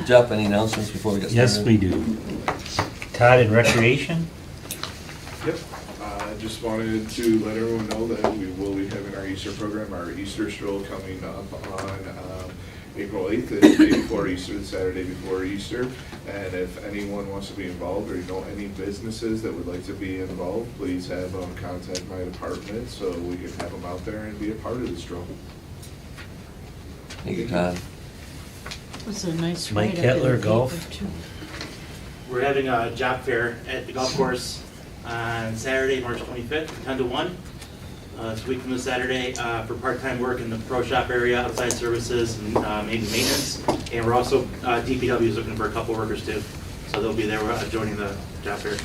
Jeff, any announcements before we get started? Yes, we do. Todd in Recreation? Yep. I just wanted to let everyone know that we will be having our Easter program, our Easter stroll coming up on April 8th, the day before Easter, the Saturday before Easter. And if anyone wants to be involved or you know any businesses that would like to be involved, please have them contact my department so we can have them out there and be a part of the stroll. Thank you, Todd. It was a nice Mike ride up in Kettler, the golf. paper, too. We're having a job fair at the golf course on Saturday, March 25th, 10 to 1. It's a week from this Saturday for part-time work in the pro shop area, outside services, and maybe maintenance. And we're also, DPW is looking for a couple workers too. So they'll be there joining the job fair.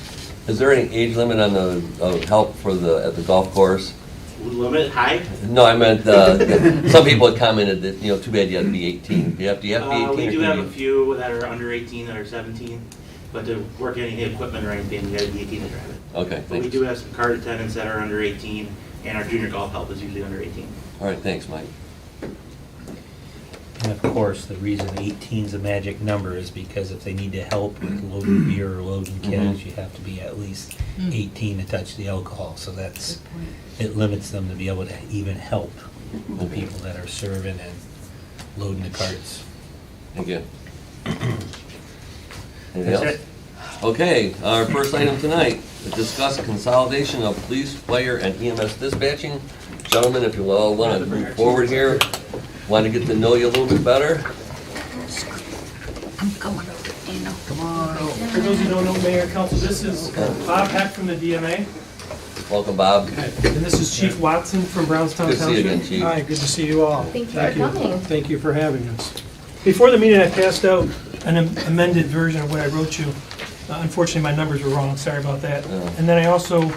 Is there any age limit on the help for at the golf course? Limit high? No, I meant, some people had commented that, too bad you had to be 18. Do you have to be 18? We or do can have you- a few that are under 18 that are 17. But to work any equipment or anything, you gotta be 18 to drive it. Okay, But we thanks. do have some card attendants that are under 18, and our junior golf help is usually under 18. All right, thanks, Mike. And of course, the reason 18 is a magic number is because if they need to help with loading beer or loading kegs, you have to be at least 18 to touch the alcohol. So that's, Good point. it limits them to be able to even help the people that are serving and loading the carts. Thank you. Anything That's else? it. Okay, our first item tonight, discuss consolidation of police, fire, and EMS dispatching. Gentlemen, if you all want to move forward here, want to get to know you a little bit better. I'm coming over, Dino. For those who don't know, Mayor, Council, this is Bob Heck from the DMA, Welcome, Bob. and this is Chief Watson from Brownstown Good to see you Township. again, Chief. Hi, good to see you all. Thank you for coming. Thank you for having us. Before the meeting, I passed out an amended version of what I wrote you. Unfortunately, my numbers were wrong, sorry about that. Yeah. And then I also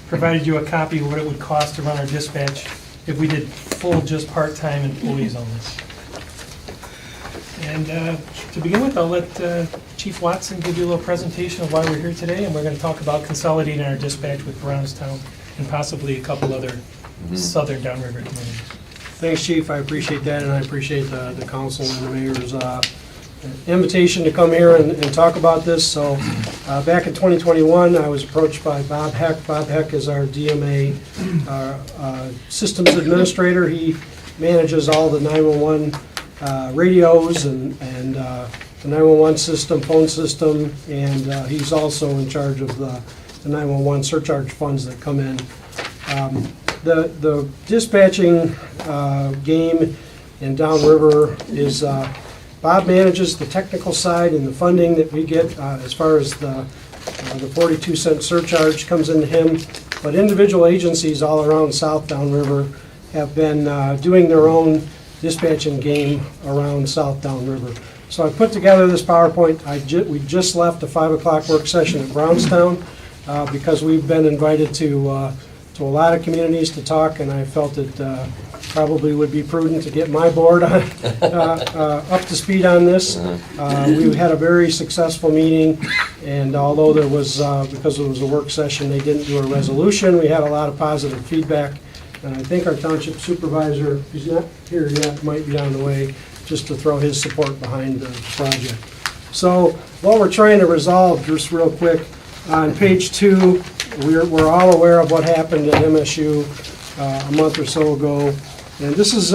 provided you a copy of what it would cost to run our dispatch if we did full, just part-time employees only. And to begin with, I'll let Chief Watson give you a little presentation of why we're here today, and we're going to talk about consolidating our dispatch with Brownstown and possibly a couple other southern downriver communities. Thanks, Chief. I appreciate that, and I appreciate the council and the mayor's invitation to come here and talk about this. So back in 2021, I was approached by Bob Heck. Bob Heck is our DMA systems administrator. He manages all the 911 radios and the 911 system, phone system, and he's also in charge of the 911 surcharge funds that come in. The dispatching game in downriver is Bob manages the technical side and the funding that we get as far as the 42-cent surcharge comes into him. But individual agencies all around South Downriver have been doing their own dispatching game around South Downriver. So I put together this PowerPoint. We just left a 5 o'clock work session at Brownstown because we've been invited to a lot of communities to talk, and I felt it probably would be prudent to get my board up to speed on this. We had a very successful meeting, and although there was, because it was a work session, they didn't do a resolution, we had a lot of positive feedback, and I think our township supervisor, he's not here yet, might be on the way, just to throw his support behind the project. So what we're trying to resolve, just real quick, on page 2, we're all aware of what happened at MSU a month or so ago. And this is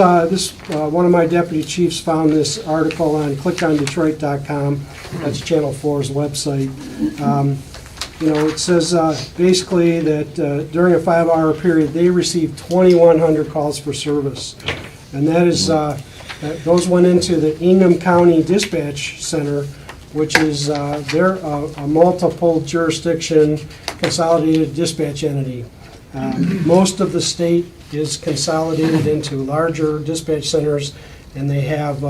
one of my deputy chiefs found this article on clickondetroit.com. That's Channel 4's website. It says basically that during a 5-hour period, they received 2,100 calls for service. And that is, those went into the Ingham County Dispatch Center, which is they're a multiple jurisdiction consolidated dispatch entity. Most of the state is consolidated into larger dispatch centers, and they have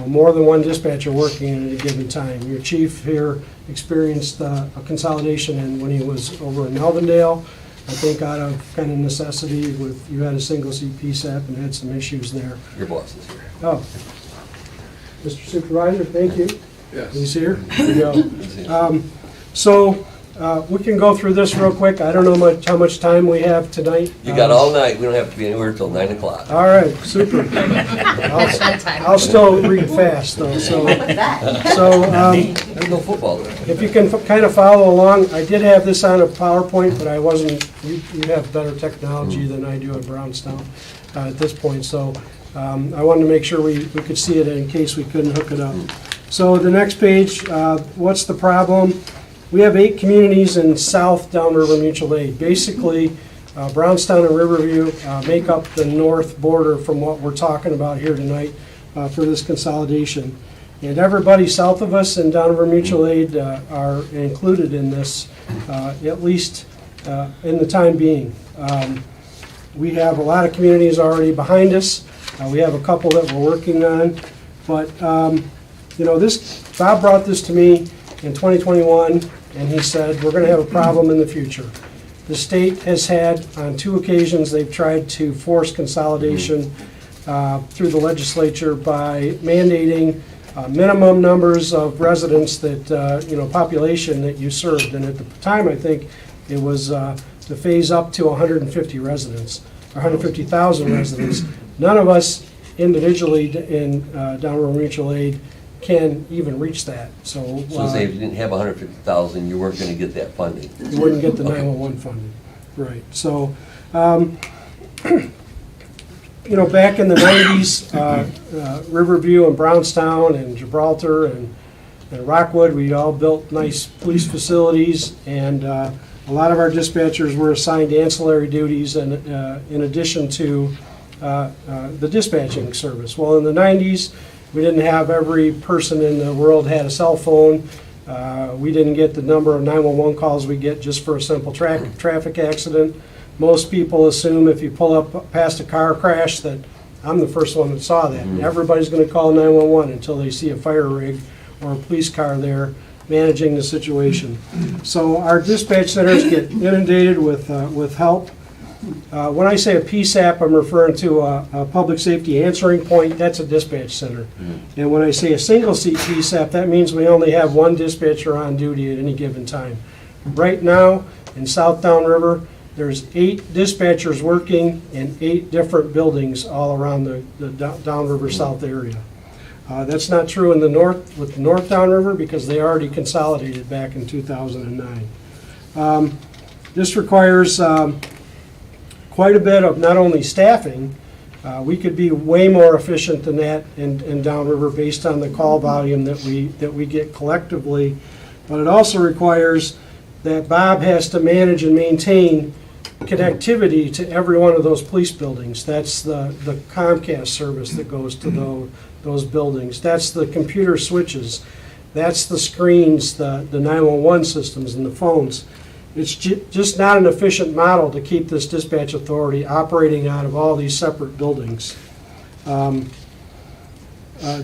more than one dispatcher working at a given time. Your chief here experienced a consolidation when he was over in Melvindale, I think out of kind of necessity with, you had a single seat PSAP and had some issues there. Your boss is here. Oh, Mr. Supervisor, thank you. Yes. He's here. There you go. So We can go through this real quick. I don't know how much time we have tonight. You got all night, we don't have to be anywhere till 9 o'clock. All right, super. I'll still read fast, though, so. There's no football there. If you can kind of follow along, I did have this on a PowerPoint, but I wasn't, you have better technology than I do at Brownstown at this point, so I wanted to make sure we could see it in case we couldn't hook it up. So the next page, what's the problem? We have 8 communities in South Downriver Mutual Aid. Basically, Brownstown and Riverview make up the north border from what we're talking about here tonight for this consolidation. And everybody south of us in Downriver Mutual Aid are included in this, at least in the time being. We have a lot of communities already behind us. We have a couple that we're working on. But, you know, Bob brought this to me in 2021, and he said, we're going to have a problem in the future. The state has had, on 2 occasions, they've tried to force consolidation through the legislature by mandating minimum numbers of residents that, you know, population that you served. And at the time, I think it was to phase up to 150 residents, or 150,000 residents. None of us individually in Downriver Mutual Aid can even reach that. So So say if you didn't have 150,000, you weren't gonna get that funding. you wouldn't get the Okay. 911 funding. Right. So, you know, back in the 90s, Riverview and Brownstown and Gibraltar and Rockwood, we all built nice police facilities, and a lot of our dispatchers were assigned ancillary duties and in addition to the dispatching service. Well, in the 90s, we didn't have every person in the world had a cell phone. We didn't get the number of 911 calls we get just for a simple traffic accident. Most people assume if you pull up past a car crash that I'm the first one that saw that. And everybody's going to call 911 until they see a fire rig or a police car there managing the situation. So our dispatch centers get inundated with help. When I say a PSAP, I'm referring to a public safety answering point. That's a dispatch center. And when I say a single seat PSAP, that means we only have one dispatcher on duty at any given time. Right now, in South Downriver, there's 8 dispatchers working in 8 different buildings all around the Downriver South area. That's not true in the north, with North Downriver, because they already consolidated back in 2009. This requires quite a bit of not only staffing, we could be way more efficient than that in Downriver based on the call volume that we get collectively. But it also requires that Bob has to manage and maintain connectivity to every one of those police buildings. That's the Comcast service that goes to those buildings. That's the computer switches. That's the screens, the 911 systems and the phones. It's just not an efficient model to keep this dispatch authority operating out of all these separate buildings. The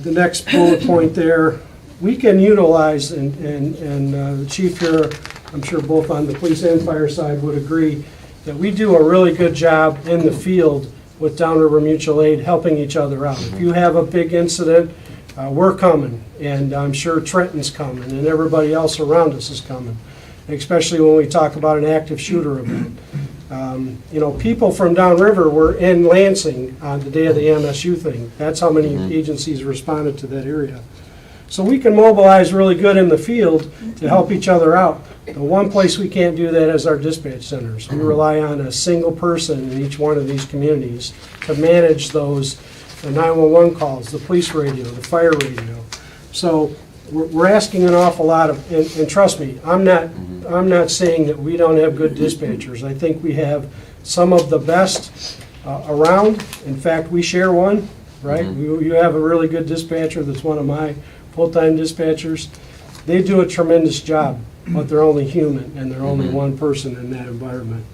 next bullet point there, we can utilize, and the chief here, I'm sure both on the police and fire side would agree, that we do a really good job in the field with Downriver Mutual Aid helping each other out. If you have a big incident, we're coming, and I'm sure Trenton's coming, and everybody else around us is coming, especially when we talk about an active shooter event. You know, people from downriver were in Lansing on the day of the MSU thing. That's how many agencies responded to that area. So we can mobilize really good in the field to help each other out. The one place we can't do that is our dispatch centers. We rely on a single person in each one of these communities to manage those, the 911 calls, the police radio, the fire radio. So we're asking an awful lot of, and trust me, I'm not saying that we don't have good dispatchers. I think we have some of the best around. In fact, we share one, right? You have a really good dispatcher that's one of my full-time dispatchers. They do a tremendous job, but they're only human, and they're only one person in that environment.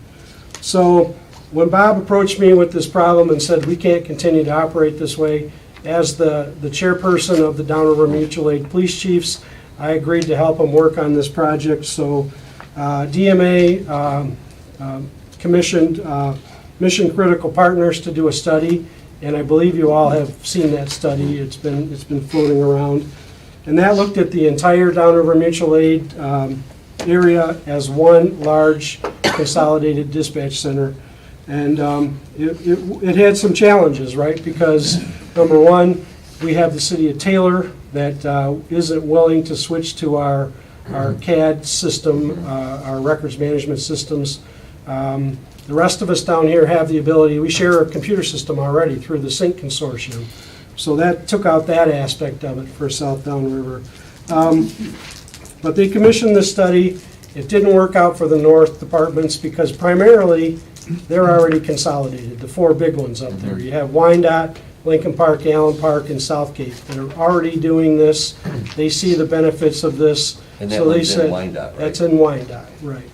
So when Bob approached me with this problem and said we can't continue to operate this way, as the chairperson of the Downriver Mutual Aid Police Chiefs, I agreed to help him work on this project. So DMA commissioned Mission Critical Partners to do a study, and I believe you all have seen that study. It's been floating around. And that looked at the entire Downriver Mutual Aid area as one large consolidated dispatch center. And it had some challenges, right? Because, number one, we have the city of Taylor that isn't willing to switch to our CAD system, our records management systems. The rest of us down here have the ability, we share a computer system already through the Sync Consortium. So that took out that aspect of it for South Downriver. But they commissioned this study. It didn't work out for the north departments because primarily they're already consolidated, the four big ones up there. You have Wyandotte, Lincoln Park, Allen Park, and South Cape that are already doing this. They see the benefits of this. And that So they one's in said- Wyandotte, right? That's in Wyandotte, right.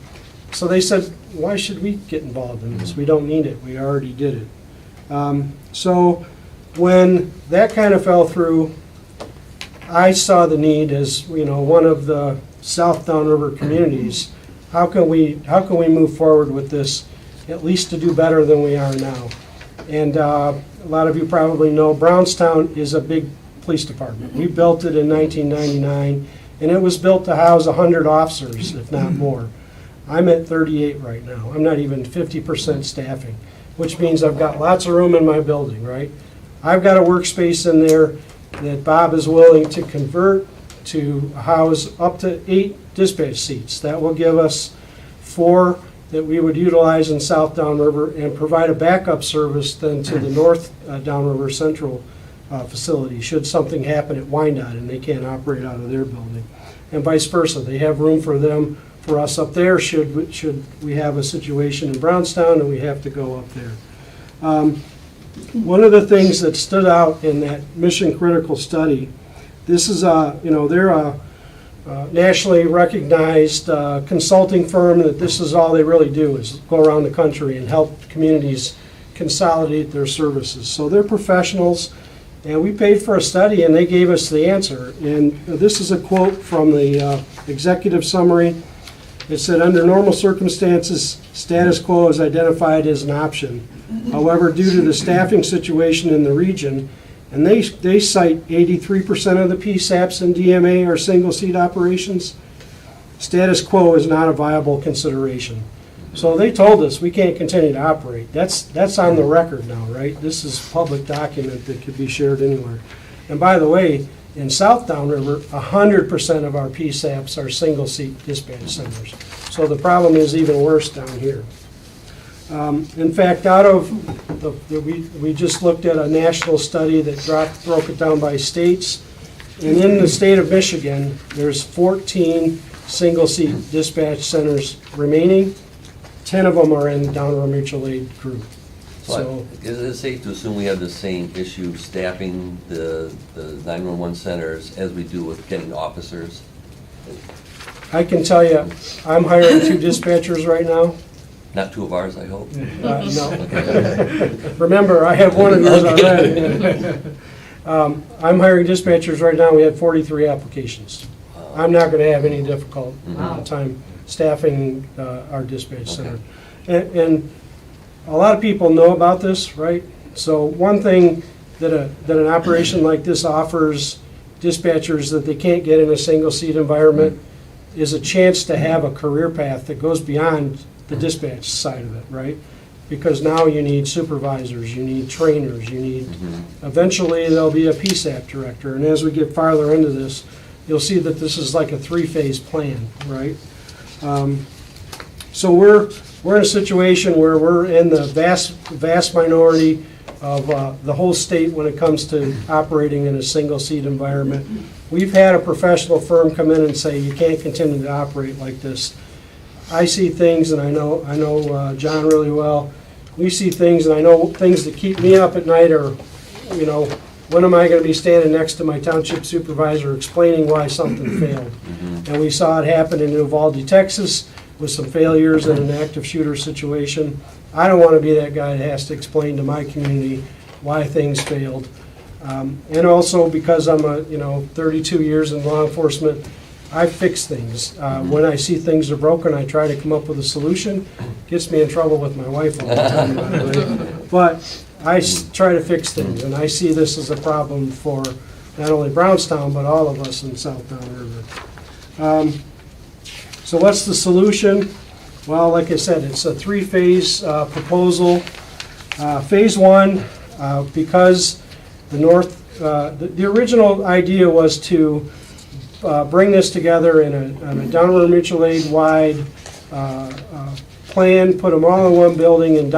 So they said, why should we get involved in this? We don't need it, we already did it. So when that kind of fell through, I saw the need as, one of the South Downriver communities. How can we move forward with this, at least to do better than we are now? And a lot of you probably know Brownstown is a big police department. We built it in 1999, and it was built to house 100 officers, if not more. I'm at 38 right now. I'm not even 50% staffing, which means I've got lots of room in my building, right? I've got a workspace in there that Bob is willing to convert to house up to 8 dispatch seats. That will give us 4 that we would utilize in South Downriver and provide a backup service then to the North Downriver Central facility, should something happen at Wyandotte and they can't operate out of their building. And vice versa, they have room for them, for us up there, should we have a situation in Brownstown and we have to go up there. One of the things that stood out in that mission critical study, this is they're a nationally recognized consulting firm that this is all they really do is go around the country and help communities consolidate their services. So they're professionals, and we paid for a study and they gave us the answer. And this is a quote from the executive summary. It said, under normal circumstances, status quo is identified as an option. However, due to the staffing situation in the region, and they cite 83% of the PSAPs and DMA are single-seat operations, status quo is not a viable consideration. So they told us we can't continue to operate. That's on the record now, right? This is public document that could be shared anywhere. And by the way, in South Downriver, 100% of our PSAPs are single-seat dispatch centers. So the problem is even worse down here. In fact, we just looked at a national study that broke it down by states. And in the state of Michigan, there's 14 single-seat dispatch centers remaining. 10 of them are in Downriver Mutual Aid Group. So Is it safe to assume we have the same issue staffing the 911 centers as we do with getting officers? I can tell you, I'm hiring 2 dispatchers right now. Not 2 of ours, I hope. No. Remember, I have one of yours already. I'm hiring dispatchers right now. We had 43 applications. I'm not going to have any difficult time staffing our dispatch center. And a lot of people know about this, right? So one thing that an operation like this offers dispatchers that they can't get in a single-seat environment is a chance to have a career path that goes beyond the dispatch side of it, right? Because now you need supervisors, you need trainers, you need, eventually there'll be a PSAP director. And as we get farther into this, you'll see that this is like a 3-phase plan, right? So we're in a situation where we're in the vast minority of the whole state when it comes to operating in a single-seat environment. We've had a professional firm come in and say, you can't continue to operate like this. I see things, and I know John really well. We see things, and I know things that keep me up at night are, when am I going to be standing next to my township supervisor explaining why something failed? And we saw it happen in Uvalde, Texas, with some failures in an active shooter situation. I don't want to be that guy that has to explain to my community why things failed. And also because I'm 32 years in law enforcement, I fix things. When I see things are broken, I try to come up with a solution. Gets me in trouble with my wife all the time, by the way. But I try to fix things, and I see this as a problem for not only Brownstown, but all of us in South Downriver. So what's the solution? Well, like I said, it's a three-phase proposal. Phase one, because the original idea was to bring this together in a downriver mutual aid-wide plan, put them all in one building and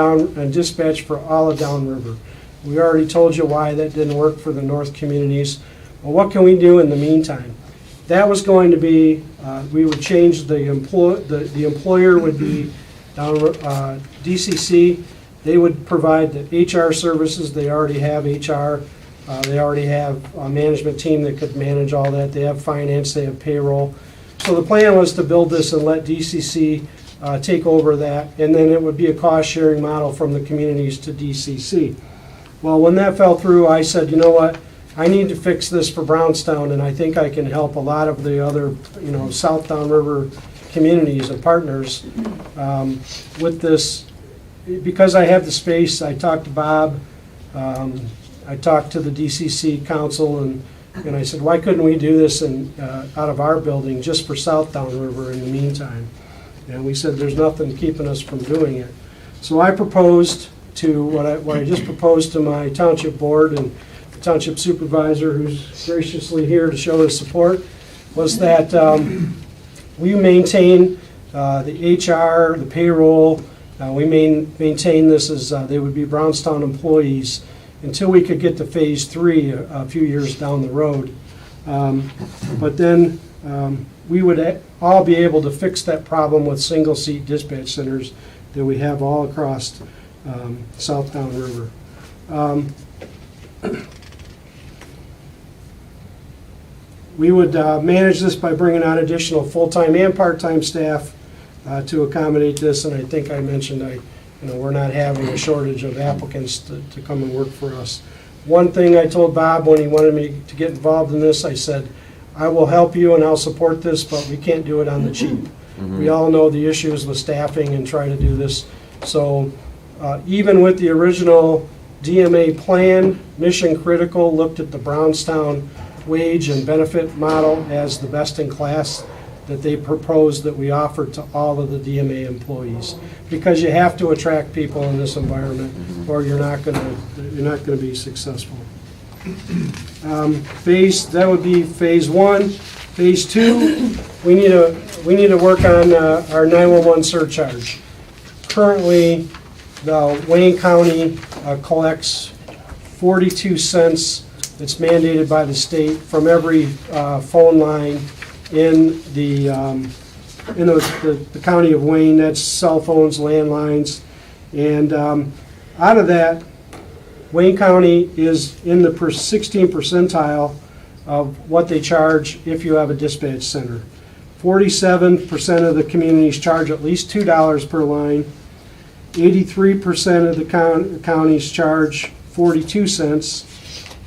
dispatch for all of downriver. We already told you why that didn't work for the north communities. Well, what can we do in the meantime? That was going to be, we would change the employer would be DCC. They would provide the HR services. They already have HR. They already have a management team that could manage all that. They have finance, they have payroll. So the plan was to build this and let DCC take over that, and then it would be a cost-sharing model from the communities to DCC. Well, when that fell through, I said, you know what? I need to fix this for Brownstown, and I think I can help a lot of the other, South Downriver communities and partners with this. Because I have the space, I talked to Bob, I talked to the DCC council, and I said, why couldn't we do this out of our building just for South Downriver in the meantime? And we said, there's nothing keeping us from doing it. So I proposed to, what I just proposed to my township board and the township supervisor, who's graciously here to show his support, was that we maintain the HR, the payroll. We maintain this as they would be Brownstown employees until we could get to phase three a few years down the road. But then we would all be able to fix that problem with single-seat dispatch centers that we have all across South Downriver. We would manage this by bringing on additional full-time and part-time staff to accommodate this, and I think I mentioned we're not having a shortage of applicants to come and work for us. One thing I told Bob when he wanted me to get involved in this, I said, I will help you and I'll support this, but we can't do it on the cheap. We all know the issues with staffing and trying to do this. So even with the original DMA plan, Mission Critical looked at the Brownstown wage and benefit model as the best in class that they proposed that we offered to all of the DMA employees, because you have to attract people in this environment or you're not going to be successful. That would be phase one. Phase two, we need to work on our 911 surcharge. Currently, the Wayne County collects 42 cents. It's mandated by the state from every phone line in the county of Wayne. That's cell phones, landlines, and out of that, Wayne County is in the 16th percentile of what they charge if you have a dispatch center. 47% of the communities charge at least $2 per line. 83% of the counties charge 42 cents,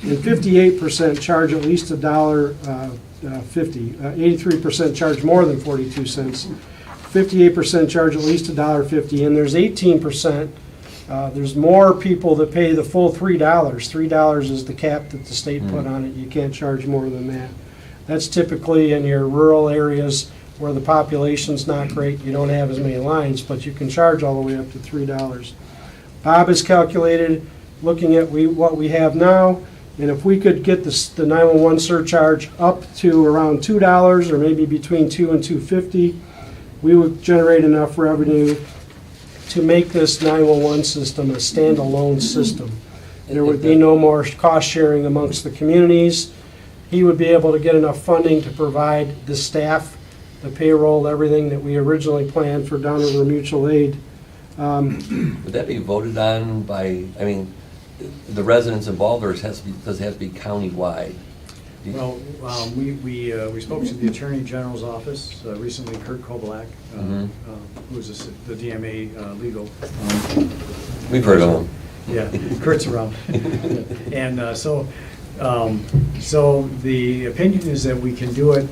and 58% charge at least $1.50. 83% charge more than 42 cents. 58% charge at least $1.50, and there's 18%. There's more people that pay the full $3. $3 is the cap that the state put on it. You can't charge more than that. That's typically in your rural areas where the population's not great. You don't have as many lines, but you can charge all the way up to $3. Bob has calculated, looking at what we have now, and if we could get the 911 surcharge up to around $2 or maybe between $2 and $2.50, we would generate enough revenue to make this 911 system a standalone system. There would be no more cost sharing amongst the communities. He would be able to get enough funding to provide the staff, the payroll, everything that we originally planned for Downriver Mutual Aid. Would that be voted on by, the residents involved, or does it have to be county-wide? Well, we spoke to the Attorney General's office recently, Kurt Kovalak, who's the DMA legal. We've heard of them. Yeah, Kurt's around. And so the opinion is that we can do it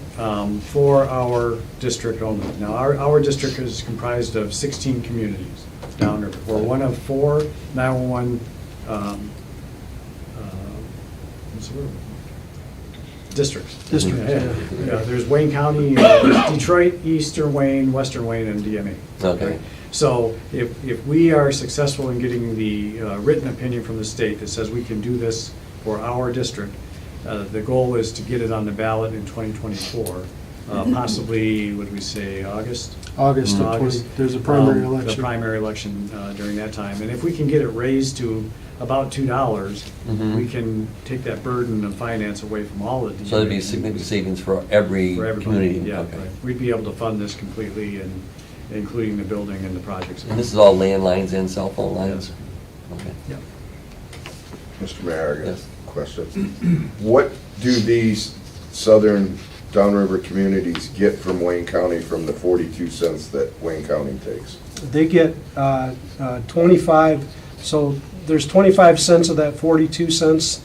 for our district only. Now, our district is comprised of 16 communities down there. We're one of 4 911 what's the word? Districts. Districts, Yeah, yeah. yeah, there's Wayne County, Detroit, Eastern Wayne, Western Wayne, and DMA. Okay. So if we are successful in getting the written opinion from the state that says we can do this for our district, the goal is to get it on the ballot in 2024, possibly, what do we say, August? August of 20, August. there's a primary The election. primary election during that time. And if we can get it raised to about $2, we can take that burden of finance away from all of the. So there'd be significant savings for every For everybody, community? yeah. Okay. Right. We'd be able to fund this completely, and including the building and the projects. And this is all landlines and cell phone lines? Okay. Yeah. Mr. Mayor, I got Yes. a question. What do these southern downriver communities get from Wayne County from the 42 cents that Wayne County takes? They get 25, so there's 25 cents of that 42 cents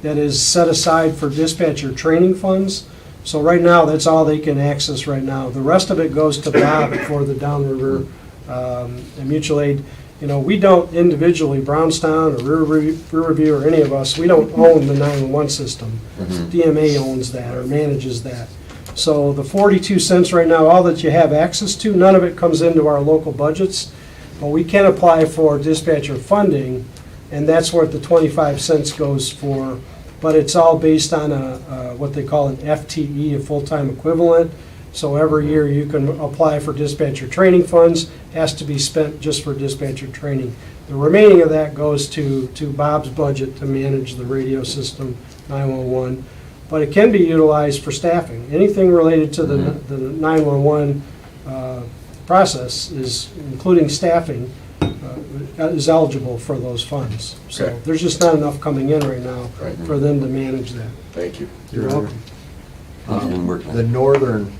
that is set aside for dispatcher training funds. So right now, that's all they can access right now. The rest of it goes to Bob for the downriver and mutual aid. You know, we don't individually, Brownstown or Riverview or any of us, we don't own the 911 system. DMA owns that or manages that. So the 42 cents right now, all that you have access to, none of it comes into our local budgets. But we can apply for dispatcher funding, and that's what the 25 cents goes for. But it's all based on what they call an FTE, a full-time equivalent. So every year you can apply for dispatcher training funds, has to be spent just for dispatcher training. The remaining of that goes to Bob's budget to manage the radio system, 911. But it can be utilized for staffing. Anything related to the 911 process is, including staffing, is eligible for those funds. So Okay. there's just not enough coming in right now Right. for them to manage that. Thank you. You're welcome. Didn't work. The northern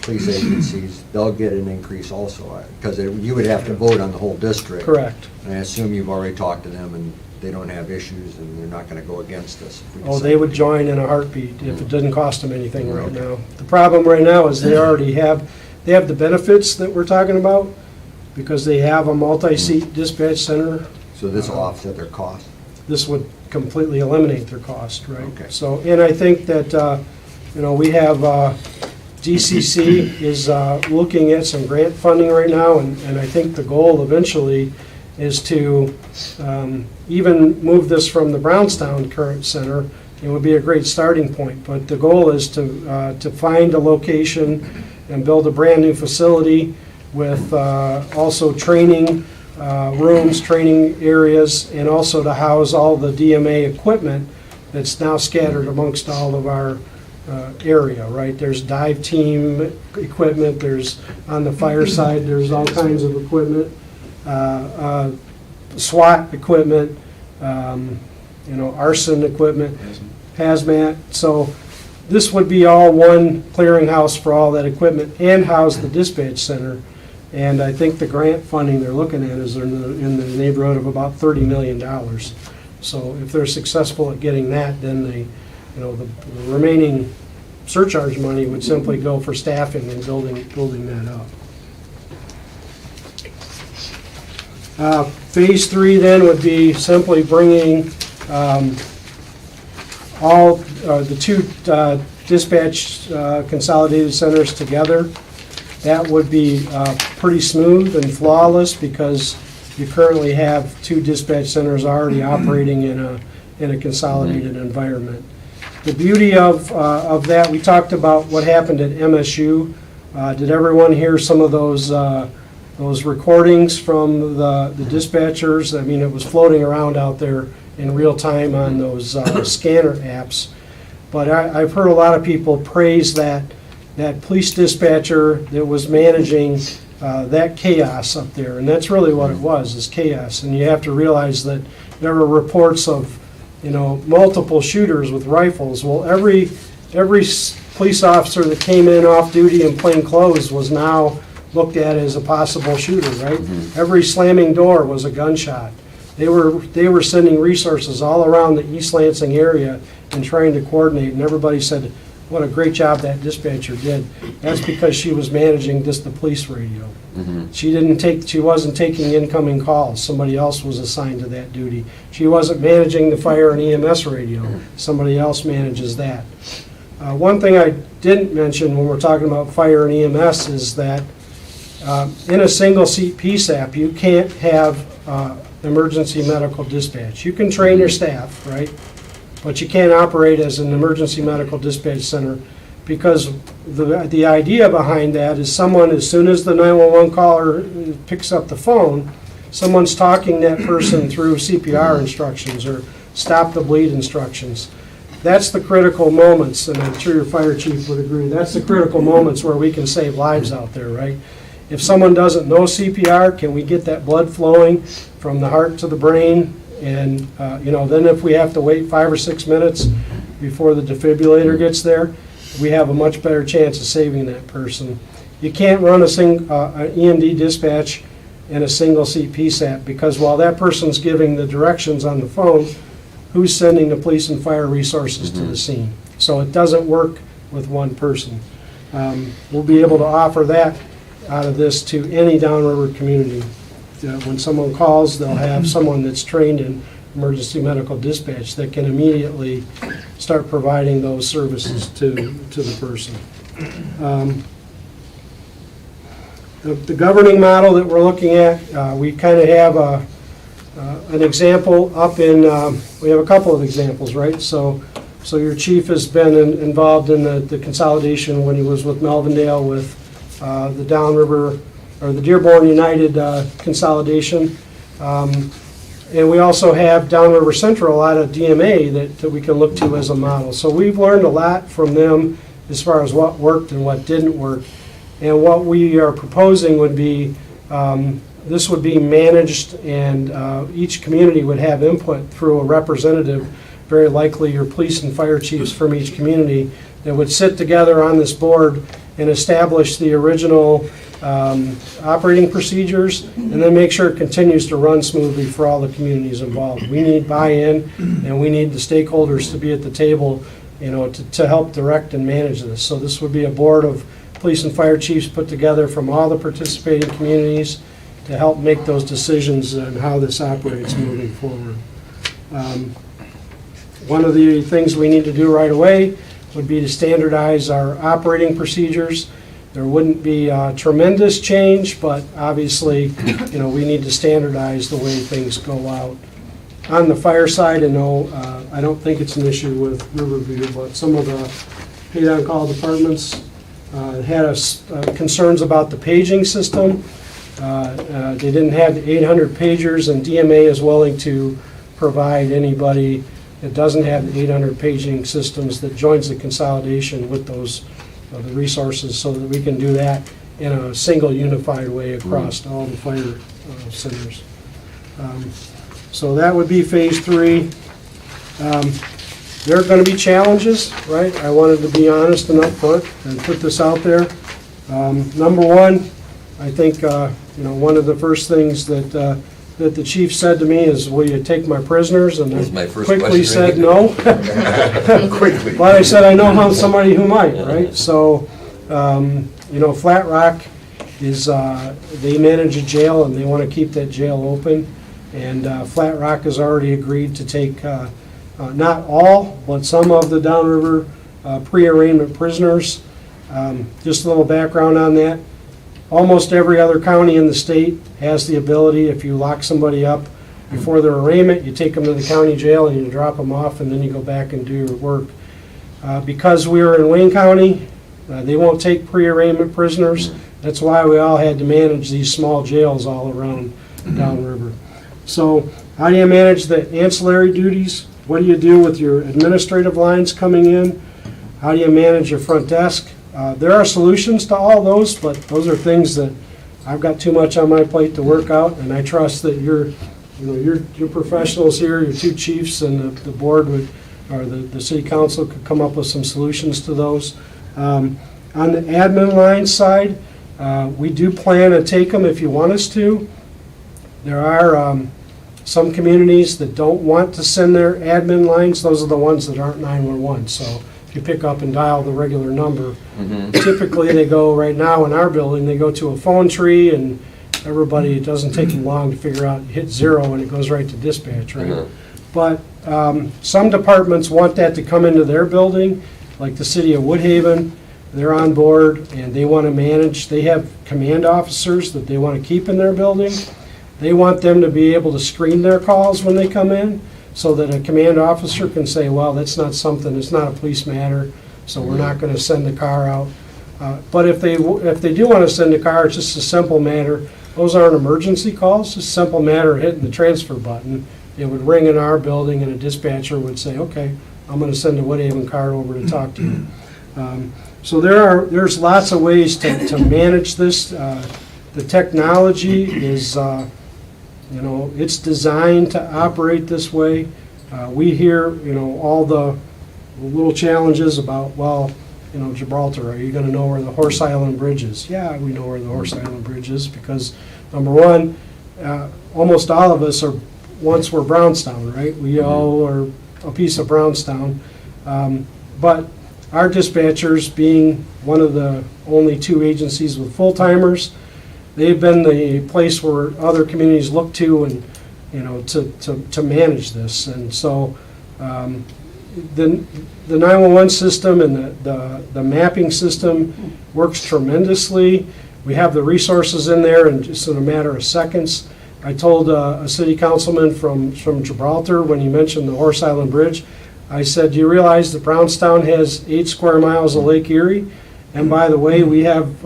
police agencies, they'll get an increase also, because you would have to vote on the whole district. Correct. And I assume you've already talked to them and they don't have issues and they're not gonna go against us. if we Oh, decide they would to. join in a heartbeat if it didn't cost them anything right now. The problem right now is they already have the benefits that we're talking about because they have a multi-seat dispatch center. So this will offset their cost? This would completely eliminate their cost, right? Okay. So, and I think that, we have, DCC is looking at some grant funding right now, and I think the goal eventually is to even move this from the Brownstown current center. It would be a great starting point, but the goal is to find a location and build a brand-new facility with also training rooms, training areas, and also to house all the DMA equipment that's now scattered amongst all of our area, right? There's dive team equipment, there's, on the fire side, there's all kinds of equipment, SWAT equipment, arson equipment, hazmat. So this would be all one clearinghouse for all that equipment and house the dispatch center. And I think the grant funding they're looking at is in the neighborhood of about $30 million. So if they're successful at getting that, then the remaining surcharge money would simply go for staffing and building that up. Phase 3 then would be simply bringing all the two dispatch consolidated centers together. That would be pretty smooth and flawless because you currently have two dispatch centers already operating in a consolidated environment. The beauty of that, we talked about what happened at MSU. Did everyone hear some of those recordings from the dispatchers? I mean, it was floating around out there in real time on those scanner apps. But I've heard a lot of people praise that police dispatcher that was managing that chaos up there. And that's really what it was, is chaos. And you have to realize that there were reports of multiple shooters with rifles. Well, every police officer that came in off duty in plain clothes was now looked at as a possible shooter, right? Every slamming door was a gunshot. They were sending resources all around the East Lansing area and trying to coordinate, and everybody said, what a great job that dispatcher did. That's because she was managing just the police radio. She wasn't taking incoming calls. Somebody else was assigned to that duty. She wasn't managing the fire and EMS radio. Somebody else manages that. One thing I didn't mention when we're talking about fire and EMS is that in a single-seat PSAP, you can't have emergency medical dispatch. You can train your staff, right? But you can't operate as an emergency medical dispatch center because the idea behind that is someone, as soon as the 911 caller picks up the phone, someone's talking that person through CPR instructions or stop the bleed instructions. That's the critical moments, and I'm sure your fire chief would agree, that's the critical moments where we can save lives out there, right? If someone doesn't know CPR, can we get that blood flowing from the heart to the brain? And, then if we have to wait 5 or 6 minutes before the defibrillator gets there, we have a much better chance of saving that person. You can't run an EMD dispatch in a single-seat PSAP because while that person's giving the directions on the phone, who's sending the police and fire resources to the scene? So it doesn't work with one person. We'll be able to offer that out of this to any downriver community. When someone calls, they'll have someone that's trained in emergency medical dispatch that can immediately start providing those services to the person. The governing model that we're looking at, we kind of have an example up in, we have a couple of examples, right? So your chief has been involved in the consolidation when he was with Melvindale with the Downriver, or the Dearborn United consolidation. And we also have Downriver Central out of DMA that we can look to as a model. So we've learned a lot from them as far as what worked and what didn't work. And what we are proposing would be, this would be managed and each community would have input through a representative, very likely your police and fire chiefs from each community, that would sit together on this board and establish the original operating procedures, and then make sure it continues to run smoothly for all the communities involved. We need buy-in, and we need the stakeholders to be at the table, to help direct and manage this. So this would be a board of police and fire chiefs put together from all the participating communities to help make those decisions on how this operates moving forward. One of the things we need to do right away would be to standardize our operating procedures. There wouldn't be tremendous change, but obviously, we need to standardize the way things go out. On the fire side, I don't think it's an issue with Riverview, but some of the paid-on-call departments had concerns about the paging system. They didn't have the 800 pagers, and DMA is willing to provide anybody that doesn't have the 800 paging systems that joins the consolidation with those the resources, so that we can do that in a single unified way across all the fire centers. So that would be phase 3. There are going to be challenges, right? I wanted to be honest and upfront and put this out there. Number one, I think one of the first things that the chief said to me is, "Will you take my prisoners?" And That's my I first quickly question said right no. Quickly. But I said I know somebody who might, right? So, Flat Rock is, they manage a jail and they want to keep that jail open. And Flat Rock has already agreed to take, not all, but some of the downriver pre-arraignment prisoners. Just a little background on that. Almost every other county in the state has the ability, if you lock somebody up before their arraignment, you take them to the county jail and you drop them off, and then you go back and do your work. Because we were in Wayne County, they won't take pre-arraignment prisoners. That's why we all had to manage these small jails all around downriver. So how do you manage the ancillary duties? What do you do with your administrative lines coming in? How do you manage your front desk? There are solutions to all those, but those are things that I've got too much on my plate to work out, and I trust that your professionals here, your two chiefs and the board would, or the city council could come up with some solutions to those. On the admin line side, we do plan to take them if you want us to. There are some communities that don't want to send their admin lines. Those are the ones that aren't 911. So if you pick up and dial the regular number, typically they go, right now in our building, they go to a phone tree, and everybody, it doesn't take them long to figure out, hit 0 and it goes right to dispatch, right? But some departments want that to come into their building, like the city of Woodhaven, they're on board and they want to manage, they have command officers that they want to keep in their building. They want them to be able to screen their calls when they come in, so that a command officer can say, well, that's not something, it's not a police matter, so we're not going to send the car out. But if they do want to send a car, it's just a simple matter. Those aren't emergency calls, it's a simple matter of hitting the transfer button. It would ring in our building and a dispatcher would say, okay, I'm going to send a Woodhaven car over to talk to you. So there's lots of ways to manage this. The technology is, it's designed to operate this way. We hear, all the little challenges about, well, Gibraltar, are you going to know where the Horse Island Bridge is? Yeah, we know where the Horse Island Bridge is because, number one, almost all of us once were Brownstown, right? We all are a piece of Brownstown. But our dispatchers, being one of the only 2 agencies with full-timers, they've been the place where other communities look to and, to manage this. And so the 911 system and the mapping system works tremendously. We have the resources in there in just in a matter of seconds. I told a city councilman from Gibraltar when he mentioned the Horse Island Bridge, I said, do you realize that Brownstown has 8 square miles of Lake Erie? And by the way, we have,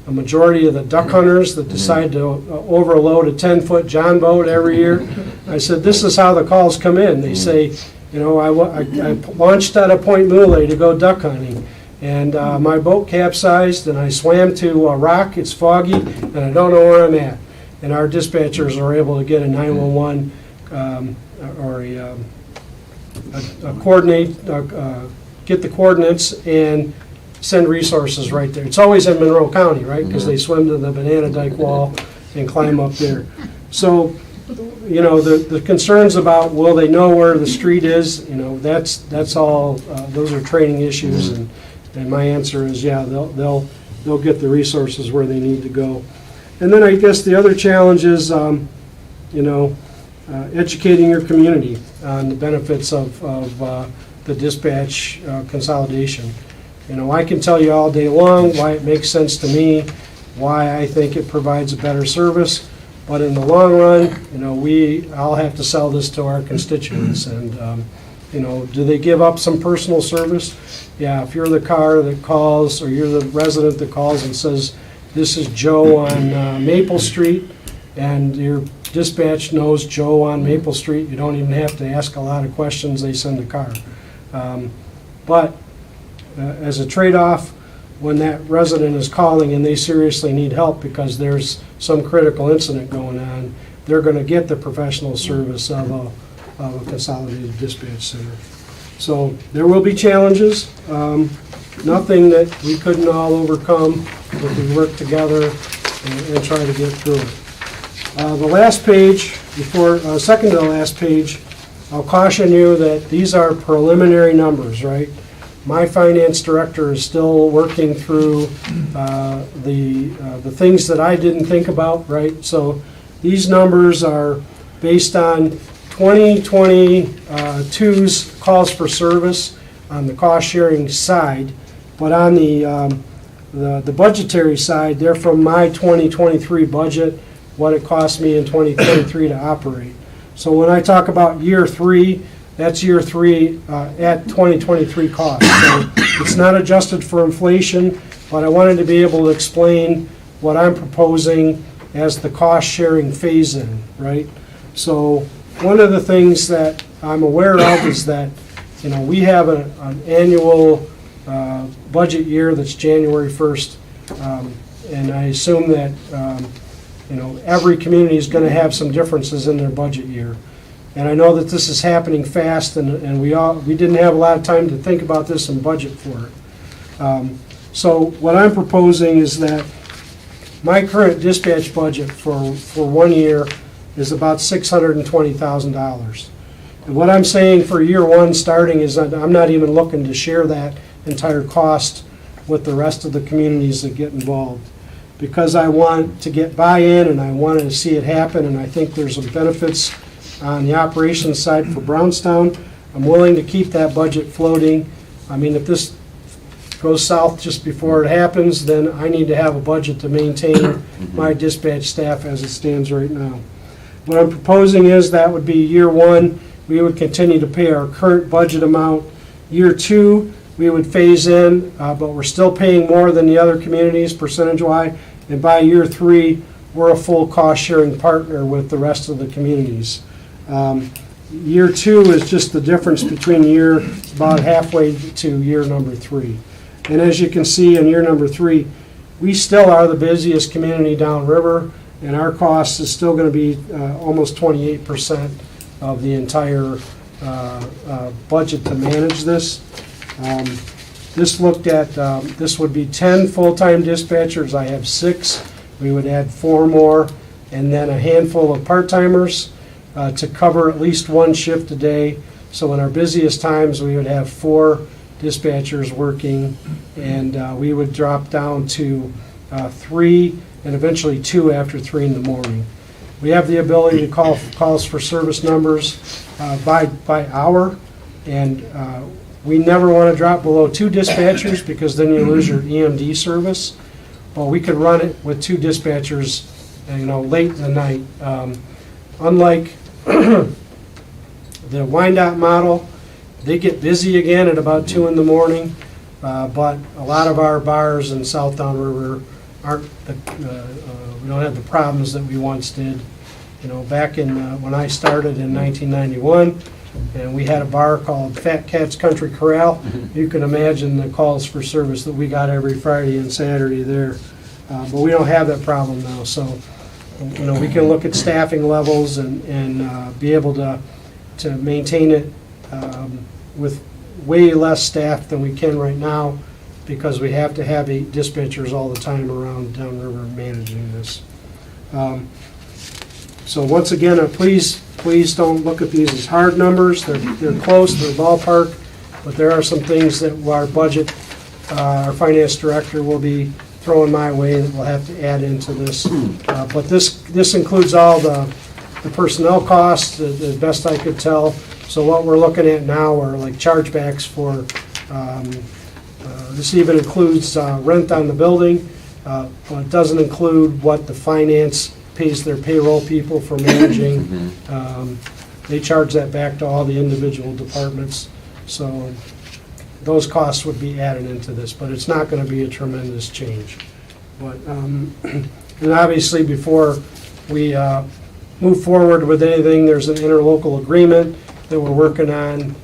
a majority of the duck hunters that decide to overload a 10-foot John boat every year. I said, this is how the calls come in. They say, I launched out of Point Muley to go duck hunting, and my boat capsized, and I swam to a rock, it's foggy, and I don't know where I'm at. And our dispatchers are able to get a 911 or a coordinate, get the coordinates and send resources right there. It's always in Monroe County, right? Because they swim to the Banana Dike Wall and climb up there. So, the concerns about will they know where the street is, that's all, those are training issues, and my answer is, yeah, they'll get the resources where they need to go. And then I guess the other challenge is, educating your community on the benefits of the dispatch consolidation. I can tell you all day long why it makes sense to me, why I think it provides a better service, but in the long run, I'll have to sell this to our constituents. And, do they give up some personal service? Yeah, if you're the car that calls, or you're the resident that calls and says, this is Joe on Maple Street, and your dispatch knows Joe on Maple Street, you don't even have to ask a lot of questions, they send a car. But as a trade-off, when that resident is calling and they seriously need help because there's some critical incident going on, they're going to get the professional service of a consolidated dispatch center. So there will be challenges, nothing that we couldn't all overcome if we work together and try to get through it. The last page, second to the last page, I'll caution you that these are preliminary numbers, right? My finance director is still working through the things that I didn't think about, right? So these numbers are based on 2022's calls for service on the cost sharing side, but on the budgetary side, they're from my 2023 budget, what it cost me in 2023 to operate. So when I talk about year 3, that's year 3 at 2023 cost. So it's not adjusted for inflation, but I wanted to be able to explain what I'm proposing as the cost sharing phase in, right? So one of the things that I'm aware of is that, we have an annual budget year that's January 1st, and I assume that, every community is going to have some differences in their budget year. And I know that this is happening fast, and we didn't have a lot of time to think about this and budget for it. So what I'm proposing is that my current dispatch budget for 1 year is about $620,000. And what I'm saying for year 1 starting is that I'm not even looking to share that entire cost with the rest of the communities that get involved, because I want to get buy-in and I want to see it happen, and I think there's some benefits on the operations side for Brownstown. I'm willing to keep that budget floating I mean, if this goes south just before it happens, then I need to have a budget to maintain my dispatch staff as it stands right now. What I'm proposing is that would be year one, we would continue to pay our current budget amount. Year two, we would phase in, but we're still paying more than the other communities percentage-wise. And by year three, we're a full cost-sharing partner with the rest of the communities. Year two is just the difference between year, about halfway to year number three. And as you can see in year number three, we still are the busiest community downriver, and our cost is still going to be almost 28% of the entire budget to manage this. This looked at, this would be 10 full-time dispatchers. I have 6. We would add 4 more, and then a handful of part-timers to cover at least one shift a day. So in our busiest times, we would have 4 dispatchers working, and we would drop down to 3 and eventually 2 after 3 in the morning. We have the ability to call calls for service numbers by hour, and we never want to drop below 2 dispatchers because then you lose your EMD service. Well, we could run it with 2 dispatchers, late in the night. Unlike the Wyandotte model, they get busy again at about 2 in the morning, but a lot of our bars in South Downriver aren't, we don't have the problems that we once did. Back in, when I started in 1991, and we had a bar called Fat Cat's Country Corral. You can imagine the calls for service that we got every Friday and Saturday there. But we don't have that problem now, so, we can look at staffing levels and be able to maintain it with way less staff than we can right now, because we have to have 8 dispatchers all the time around downriver managing this. So once again, please don't look at these as hard numbers. They're close, they're ballpark, but there are some things that our budget, our finance director will be throwing my way that we'll have to add into this. But this includes all the personnel costs, the best I could tell. So what we're looking at now are like chargebacks for, this even includes rent on the building, but it doesn't include what the finance pays their payroll people for managing. They charge that back to all the individual departments. So those costs would be added into this, but it's not going to be a tremendous change. But, and obviously before we move forward with anything, there's an interlocal agreement that we're working on.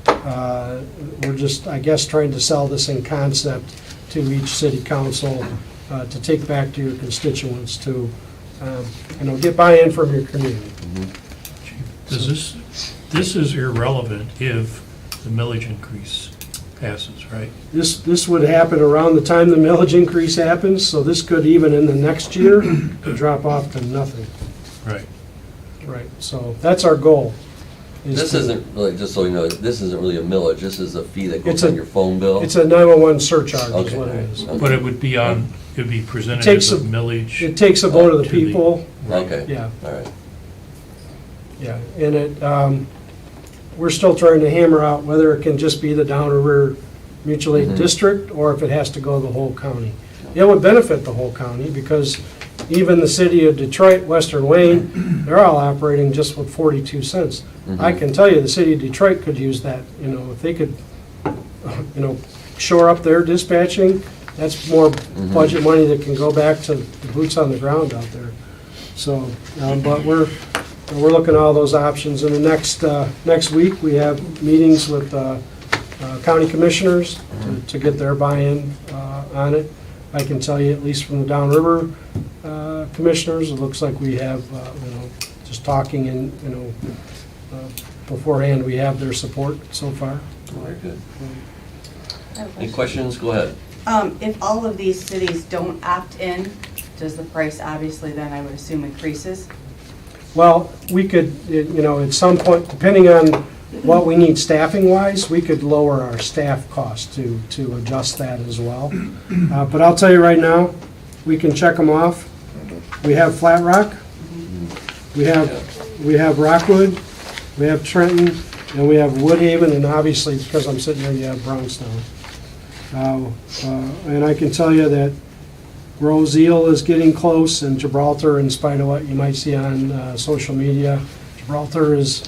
We're just, I guess, trying to sell this in concept to each city council to take back to your constituents to, get buy-in from your community. This is irrelevant if the millage increase passes, right? This would happen around the time the millage increase happens, so this could even in the next year could drop off to nothing. Right. Right, so that's our goal. This isn't really, just so you know, this isn't really a millage, this is a fee that goes It's a- on your phone bill? It's a 911 surcharge is Okay. what it is. Okay. But it would be presented takes as a a- millage. It takes a vote of the To the- people, Okay. yeah, All right. yeah. And it, we're still trying to hammer out whether it can just be the Downriver Mutual Aid Mhm. District or if it has to go the whole county. It would benefit the whole county because even the city of Detroit, Western Wayne, they're all operating just with 42 cents. I can tell you, the city of Detroit could use that, if they could, shore up their dispatching, that's more budget money that can go back to the boots on the ground out there. So, but we're looking at all those options. In the next week, we have meetings with county commissioners to get their buy-in on it. I can tell you, at least from the Downriver commissioners, it looks like we have, just talking and, beforehand, we have their support so far. Very good. I have a Any question. questions? Go ahead. If all of these cities don't opt in, does the price obviously then, I would assume, increases? Well, we could, at some point, depending on what we need staffing-wise, we could lower our staff cost to adjust that as well. But I'll tell you right now, we can check them off. We have Flat Rock, we have Rockwood, we have Trenton, and we have Woodhaven, and obviously, because I'm sitting here, you have Brownstown. And I can tell you that Rose Eel is getting close, and Gibraltar, in spite of what you might see on social media, Gibraltar is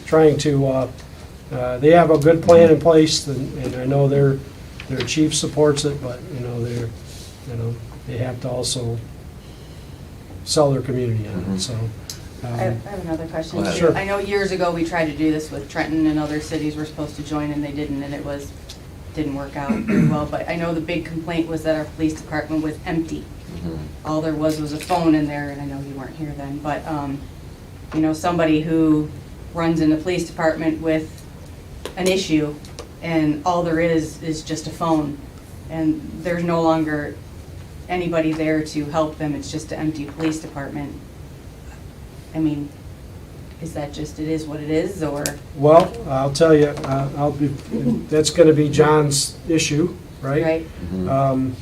trying to, they have a good plan in place, and I know their chief supports it, but, they have to also sell their community on it, so. I have another question. Go ahead. Sure. I know years ago, we tried to do this with Trenton, and other cities were supposed to join, and they didn't, and didn't work out very well. But I know the big complaint was that our police department was empty. All there was a phone in there, and I know you weren't here then, but, somebody who runs in the police department with an issue, and all there is just a phone, and there's no longer anybody there to help them, it's just an empty police department. I mean, is that just, it is what it is, or? Well, I'll tell you, that's gonna be John's issue, right? Right?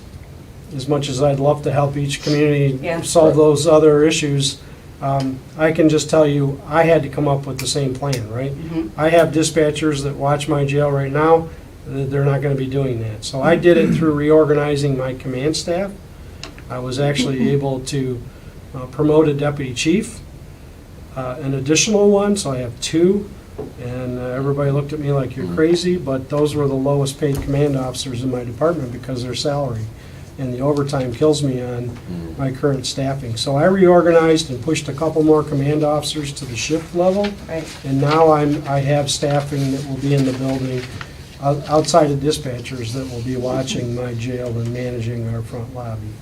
As much as I'd love to help each community Yeah. solve those other issues, I can just tell you, I had to come up with the same plan, right? Mhm. I have dispatchers that watch my jail right now, they're not gonna be doing that. So I did it through reorganizing my command staff. I was actually able to promote a deputy chief, an additional one, so I have two. And everybody looked at me like you're crazy, but those were the lowest paid command officers in my department because of their salary. And the overtime kills me on my current staffing. So I reorganized and pushed a couple more command officers to the shift level. Right. And now I have staffing that will be in the building, outside of dispatchers, that will be watching my jail and managing our front lobby.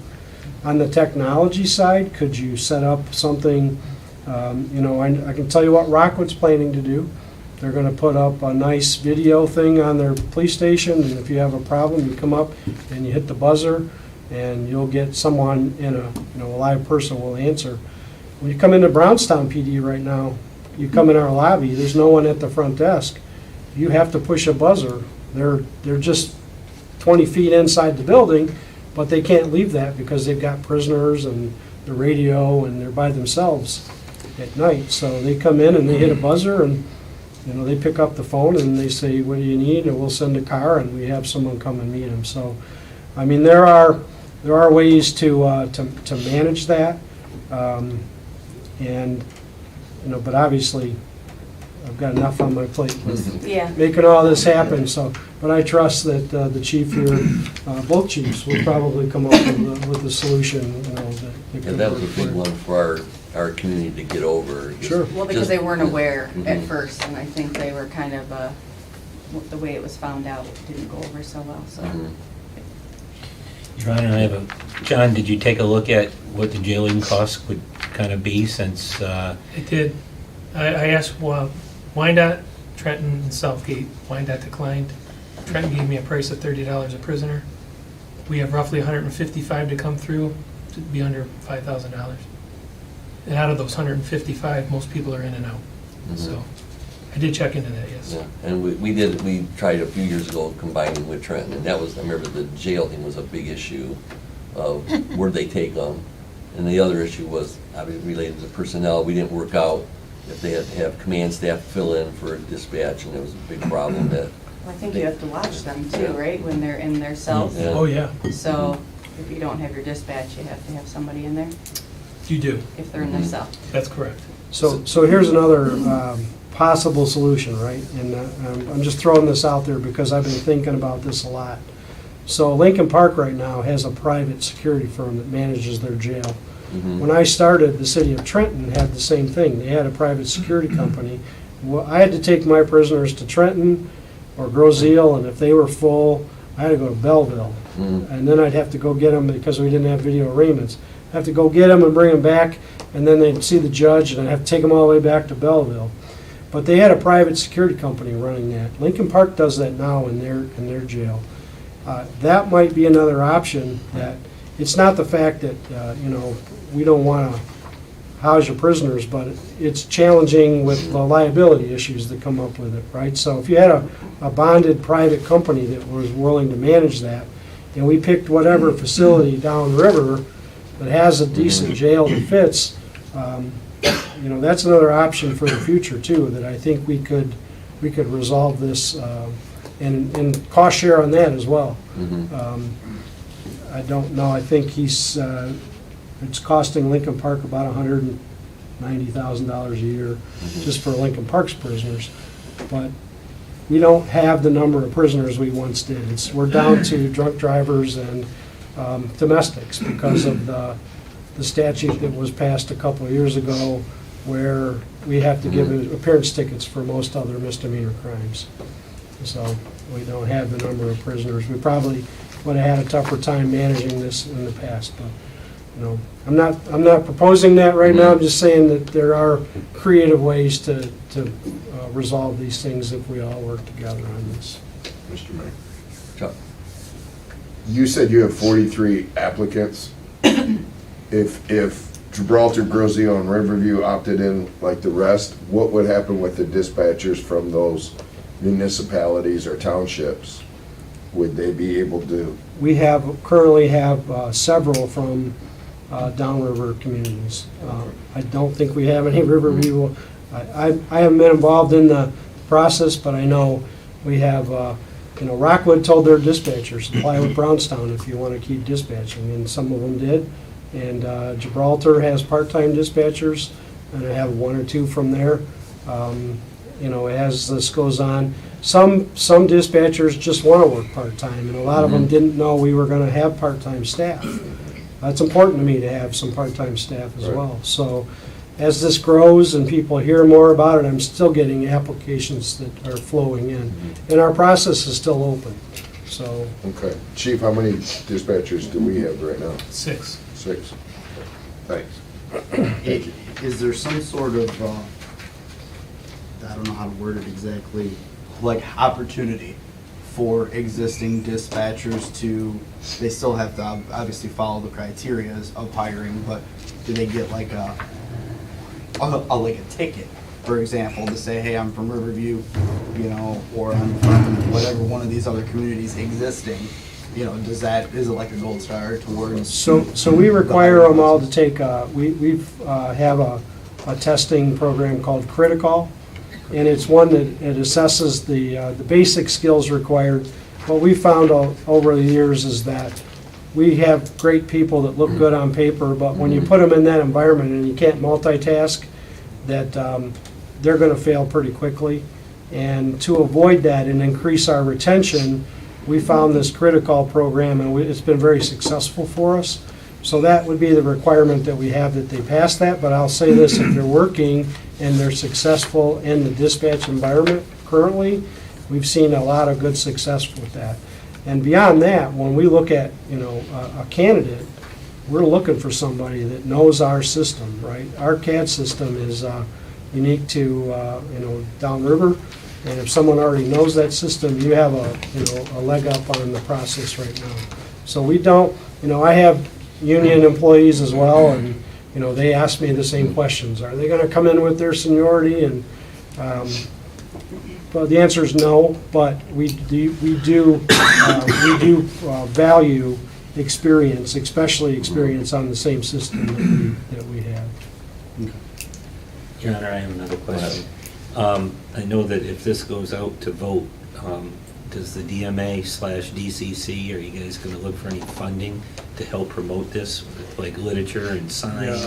On the technology side, could you set up something, I can tell you what Rockwood's planning to do. They're gonna put up a nice video thing on their police station, and if you have a problem, you come up and you hit the buzzer, and you'll get someone a live person will answer. When you come into Brownstown PD right now, you come in our lobby, there's no one at the front desk. You have to push a buzzer. They're just 20 feet inside the building, but they can't leave that because they've got prisoners and the radio, and they're by themselves at night. So they come in and they hit a buzzer, and they pick up the phone and they say, what do you need? And we'll send a car, and we have someone come and meet them. So, I mean, there are ways to manage that. But obviously, I've got enough on my plate with Yeah. making all this happen, but I trust that the chief here, both chiefs, will probably come up with a solution, that could that was a work big for- one for our community to get over. Sure. Well, because they weren't aware at Mhm. first, and I think they were kind of, the way it was found out didn't go over so well, so. Mhm. John, did you take a look at what the jailing costs would kind of be since, I did. I asked Wyandotte, Trenton, and Southgate. Wyandotte declined. Trenton gave me a price of $30 a prisoner. We have roughly 155 to come through, to be under $5,000. And out of those 155, most people are in and out. Mhm. So I did check into that, yes. Yeah, and we tried a few years ago combining with Trenton, and that was, I remember the jail thing was a big issue of where they take them. And the other issue was obviously related to personnel. We didn't work out if they had to have command staff fill in for dispatch, and it was a big problem that. Well, I think you have to watch them too, right, when they're in their cells? Yeah. Oh, yeah, So if you don't have your dispatch, you have to have somebody in there you do. if they're in their cell. That's correct. So here's another possible solution, right? And I'm just throwing this out there because I've been thinking about this a lot. So Lincoln Park right now has a private security firm that manages their jail. Mhm. When I started, the city of Trenton had the same thing. They had a private security company. Well, I had to take my prisoners to Trenton or Grosse Ile, and if they were full, I had to go to Belleville. Mhm. And then I'd have to go get them because we didn't have video arraignments. I'd have to go get them and bring them back, and then they'd see the judge, and I'd have to take them all the way back to Belleville. But they had a private security company running that. Lincoln Park does that now in their jail. That might be another option. That it's not the fact that we don't want to house your prisoners, but it's challenging with the liability issues that come up with it, right? So if you had a bonded private company that was willing to manage that, and we picked whatever facility downriver that has a decent jail that fits, that's another option for the future too, that I think we could we could resolve this and cost share on that as well. Mhm. I don't know, I think it's costing Lincoln Park about $190,000 a year just for Lincoln Park's prisoners. But we don't have the number of prisoners we once did. We're down to drunk drivers and domestics because of the statute that was passed a couple of years ago where we have to give appearance tickets for most other misdemeanor crimes. So we don't have the number of prisoners. We probably would have had a tougher time managing this in the past, but, you know, I'm not proposing that right now. I'm just saying that there are creative ways to resolve these things if we all work together on this. Mr. Mayor. Chuck? You said you have 43 applicants. If Gibraltar, Grozio, and Riverview opted in like the rest, what would happen with the dispatchers from those municipalities or townships? Would they be able to? We currently have several from downriver communities. I don't think we have any Riverview. I haven't been involved in the process, but I know we have, Rockwood told their dispatchers, apply with Brownstown if you want to keep dispatching, and some of them did. And Gibraltar has part-time dispatchers, and I have one or two from there. As this goes on, some dispatchers just want to work part-time, and a lot of them didn't know we were going to have part-time staff. That's important to me to have some part-time staff as well. So as this grows and people hear more about it, I'm still getting applications that are flowing in. And our process is still open, so. Okay. Chief, how many dispatchers do we have right now? 6. 6. Thanks. Is there some sort of, I don't know how to word it exactly, like opportunity for existing dispatchers to, they still have to obviously follow the criteria of hiring, but do they get like a ticket, for example, to say, hey, I'm from Riverview, or I'm from whatever one of these other communities existing, is it like a gold star towards? So we require them all to take, we have a testing program called Critical, and it's one that it assesses the basic skills required. What we found over the years is that we have great people that look good on paper, but when you put them in that environment and you can't multitask, that they're going to fail pretty quickly. And to avoid that and increase our retention, we found this Critical program, and it's been very successful for us. So that would be the requirement that we have, that they pass that. But I'll say this, if they're working and they're successful in the dispatch environment currently, we've seen a lot of good success with that. And beyond that, when we look at, a candidate, we're looking for somebody that knows our system, right? Our CAD system is unique to, downriver. And if someone already knows that system, you have a leg up on the process right now. So we don't, I have union employees as well, and, they ask me the same questions. Are they going to come in with their seniority? And, well, the answer is no, but we do value experience, especially experience on the same system that we have. Your Honor, I have another question. I know that if this goes out to vote, does the DMA/DCC, are you guys going to look for any funding to help promote this, like literature and signs?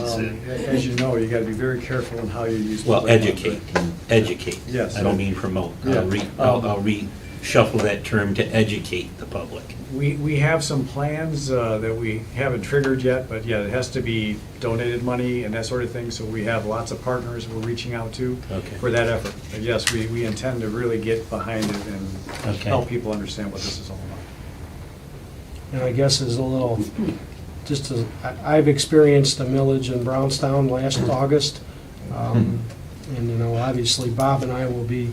As you know, you got to be very careful in how you use. Well, educate. Yes. I don't mean promote. Yeah. I'll reshuffle that term to educate the public. We have some plans that we haven't triggered yet, but yeah, it has to be donated money and that sort of thing, so we have lots of partners we're reaching out to for that effort. But yes, we intend to really get behind it and help people understand what this is all about. And I guess as a little, I've experienced a millage in Brownstown last August. And, obviously Bob and I will be,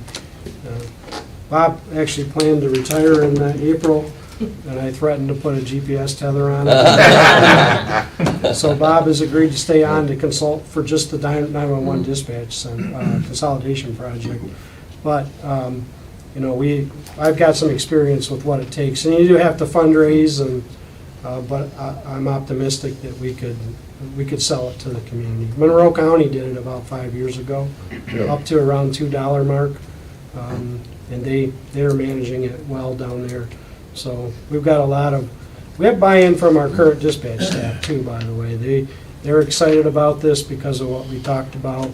Bob actually planned to retire in April, and I threatened to put a GPS tether on it. So Bob has agreed to stay on to consult for just the 911 dispatch consolidation project. But, I've got some experience with what it takes, and you do have to fundraise, but I'm optimistic that we could sell it to the community. Monroe County did it about 5 years ago, up to around $2 mark. And they're managing it well down there. So we've got we have buy-in from our current dispatch staff too, by the way. They're excited about this because of what we talked about.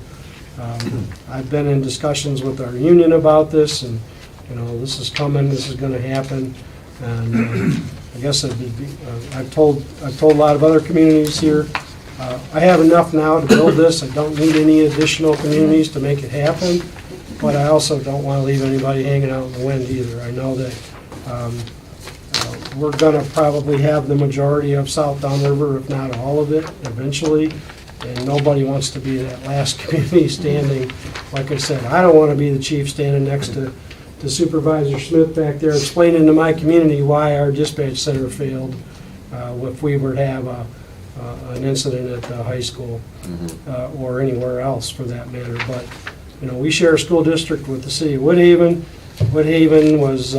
I've been in discussions with our union about this, and, this is coming, this is gonna happen. And I guess I've told a lot of other communities here, I have enough now to build this. I don't need any additional communities to make it happen, but I also don't want to leave anybody hanging out in the wind either. I know that we're going to probably have the majority of South Downriver, if not all of it, eventually, and nobody wants to be that last community standing. Like I said, I don't want to be the chief standing next to Supervisor Smith back there explaining to my community why our dispatch center failed if we were to have an incident at the high school or anywhere else for that matter. But, we share a school district with the city of Woodhaven. Woodhaven was,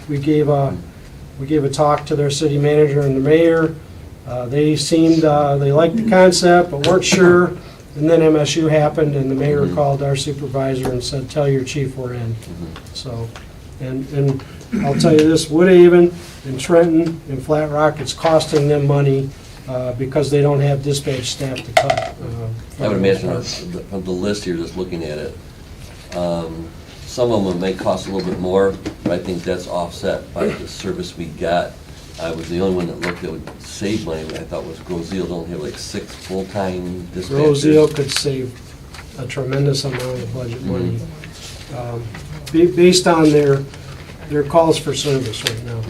we gave a talk to their city manager and the mayor. They seemed, they liked the concept, but weren't sure. And then MSU happened, and the mayor called our supervisor and said, "Tell your chief we're in." So, and I'll tell you this, Woodhaven and Trenton and Flat Rock, it's costing them money because they don't have dispatch staff to cut. I would imagine from the list here, just looking at it, some of them may cost a little bit more, but I think that's offset by the service we got. I was the only one that looked that would save money, I thought was Groseal, don't have like 6 full-time dispatchers. Groseal could save a tremendous amount of budget money based on their calls for service right now.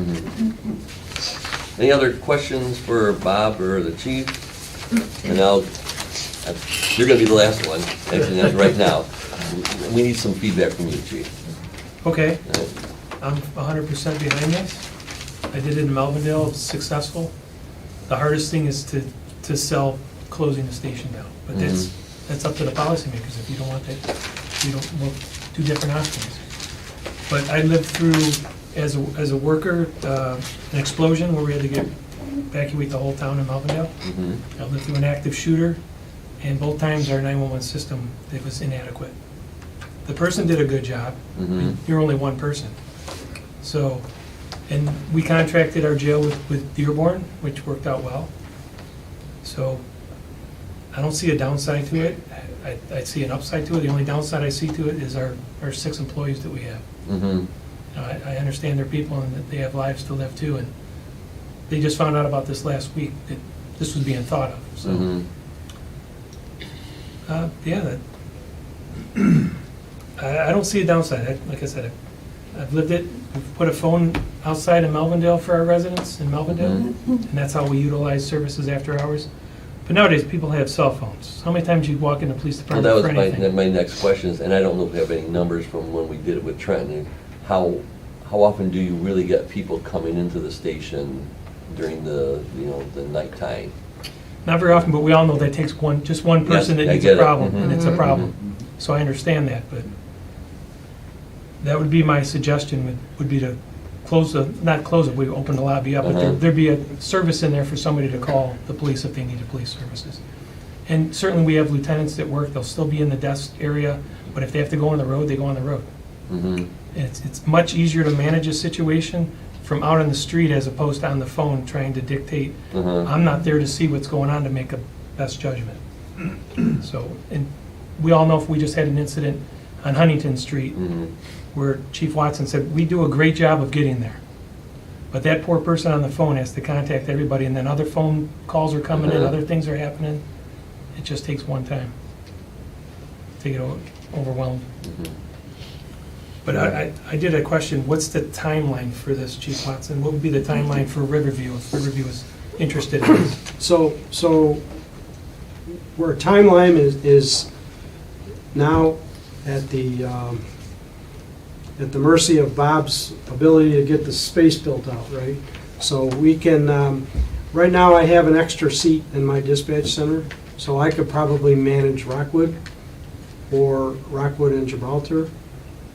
Any other questions for Bob or the chief? And you're gonna be the last one, actually, that's right now. We need some feedback from you, chief. Okay, I'm 100% behind this. I did it in Melvindale, it was successful. The hardest thing is to sell closing the station down, but that's up to the policymakers. If you don't want that, we'll do different options. But I lived through, as a worker, an explosion where we had to evacuate the whole town in Melvindale. I lived through an active shooter, and both times our 911 system, it was inadequate. The person did a good job. You're only one person. So, and we contracted our jail with Dearborn, which worked out well. So I don't see a downside to it. I see an upside to it. The only downside I see to it is our 6 employees that we have. I understand they're people and that they have lives to live too, and they just found out about this last week, that this was being thought of, so. Yeah, I don't see a downside. Like I said, I've lived it. We've put a phone outside in Melvindale for our residents in Melvindale, and that's how we utilize services after hours. But nowadays, people have cell phones. How many times you walk in the police Well, department for that anything? was my next question, is, and I don't know if we have any numbers from when we did it with Trenton. How often do you really get people coming into the station during the nighttime? Not very often, but we all know that takes just one person Yes, that I needs get a it. problem, and it's a problem. So I understand that, but that would be my suggestion, would be to not close it, we open the lobby up, but there'd be a service in there for somebody to call the police if they needed police services. And certainly we have lieutenants that work, they'll still be in the desk area, but if they have to go on the road, they go on the road. It's much easier to manage a situation from out on the street as opposed to on the phone trying to dictate. I'm not there to see what's going on to make a best judgment. So, and we all know if we just had an incident on Huntington Street where Chief Watson said, we do a great job of getting there. But that poor person on the phone has to contact everybody, and then other phone calls are coming in, other things are happening. It just takes one time to get overwhelmed. But I did a question, what's the timeline for this, Chief Watson? What would be the timeline for Riverview if Riverview is interested in this? So where timeline is now at the mercy of Bob's ability to get the space built out, right? So we can, right now I have an extra seat in my dispatch center, so I could probably manage Rockwood and Gibraltar,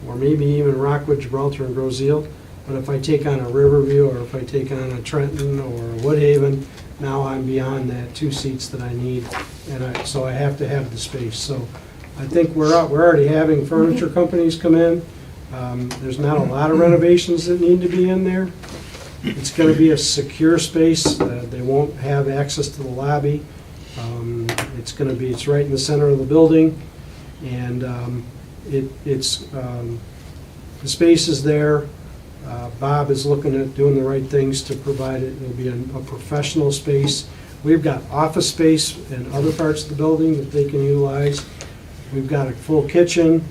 or maybe even Rockwood, Gibraltar, and Groseal. But if I take on a Riverview, or if I take on a Trenton or a Woodhaven, now I'm beyond that 2 seats that I need, and so I have to have the space. So I think we're already having furniture companies come in. There's not a lot of renovations that need to be in there. It's gonna be a secure space. They won't have access to the lobby. It's right in the center of the building, and the space is there. Bob is looking at doing the right things to provide it. It'll be a professional space. We've got office space in other parts of the building that they can utilize. We've got a full kitchen.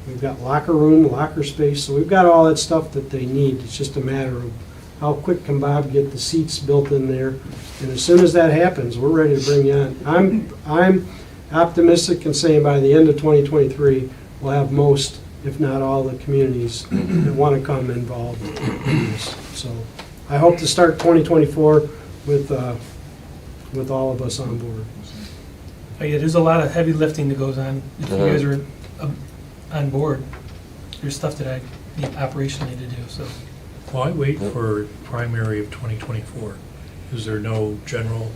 We've got locker room, locker space. So we've got all that stuff that they need. It's just a matter of how quick can Bob get the seats built in there. And as soon as that happens, we're ready to bring you on. I'm optimistic in saying by the end of 2023, we'll have most, if not all, the communities that want to come involved in this. So I hope to start 2024 with all of us on board. Oh, yeah, there's a lot of heavy lifting that goes on. If you guys are on board, there's stuff that I need operationally to do, so. Why wait for primary of 2024? Is there no general,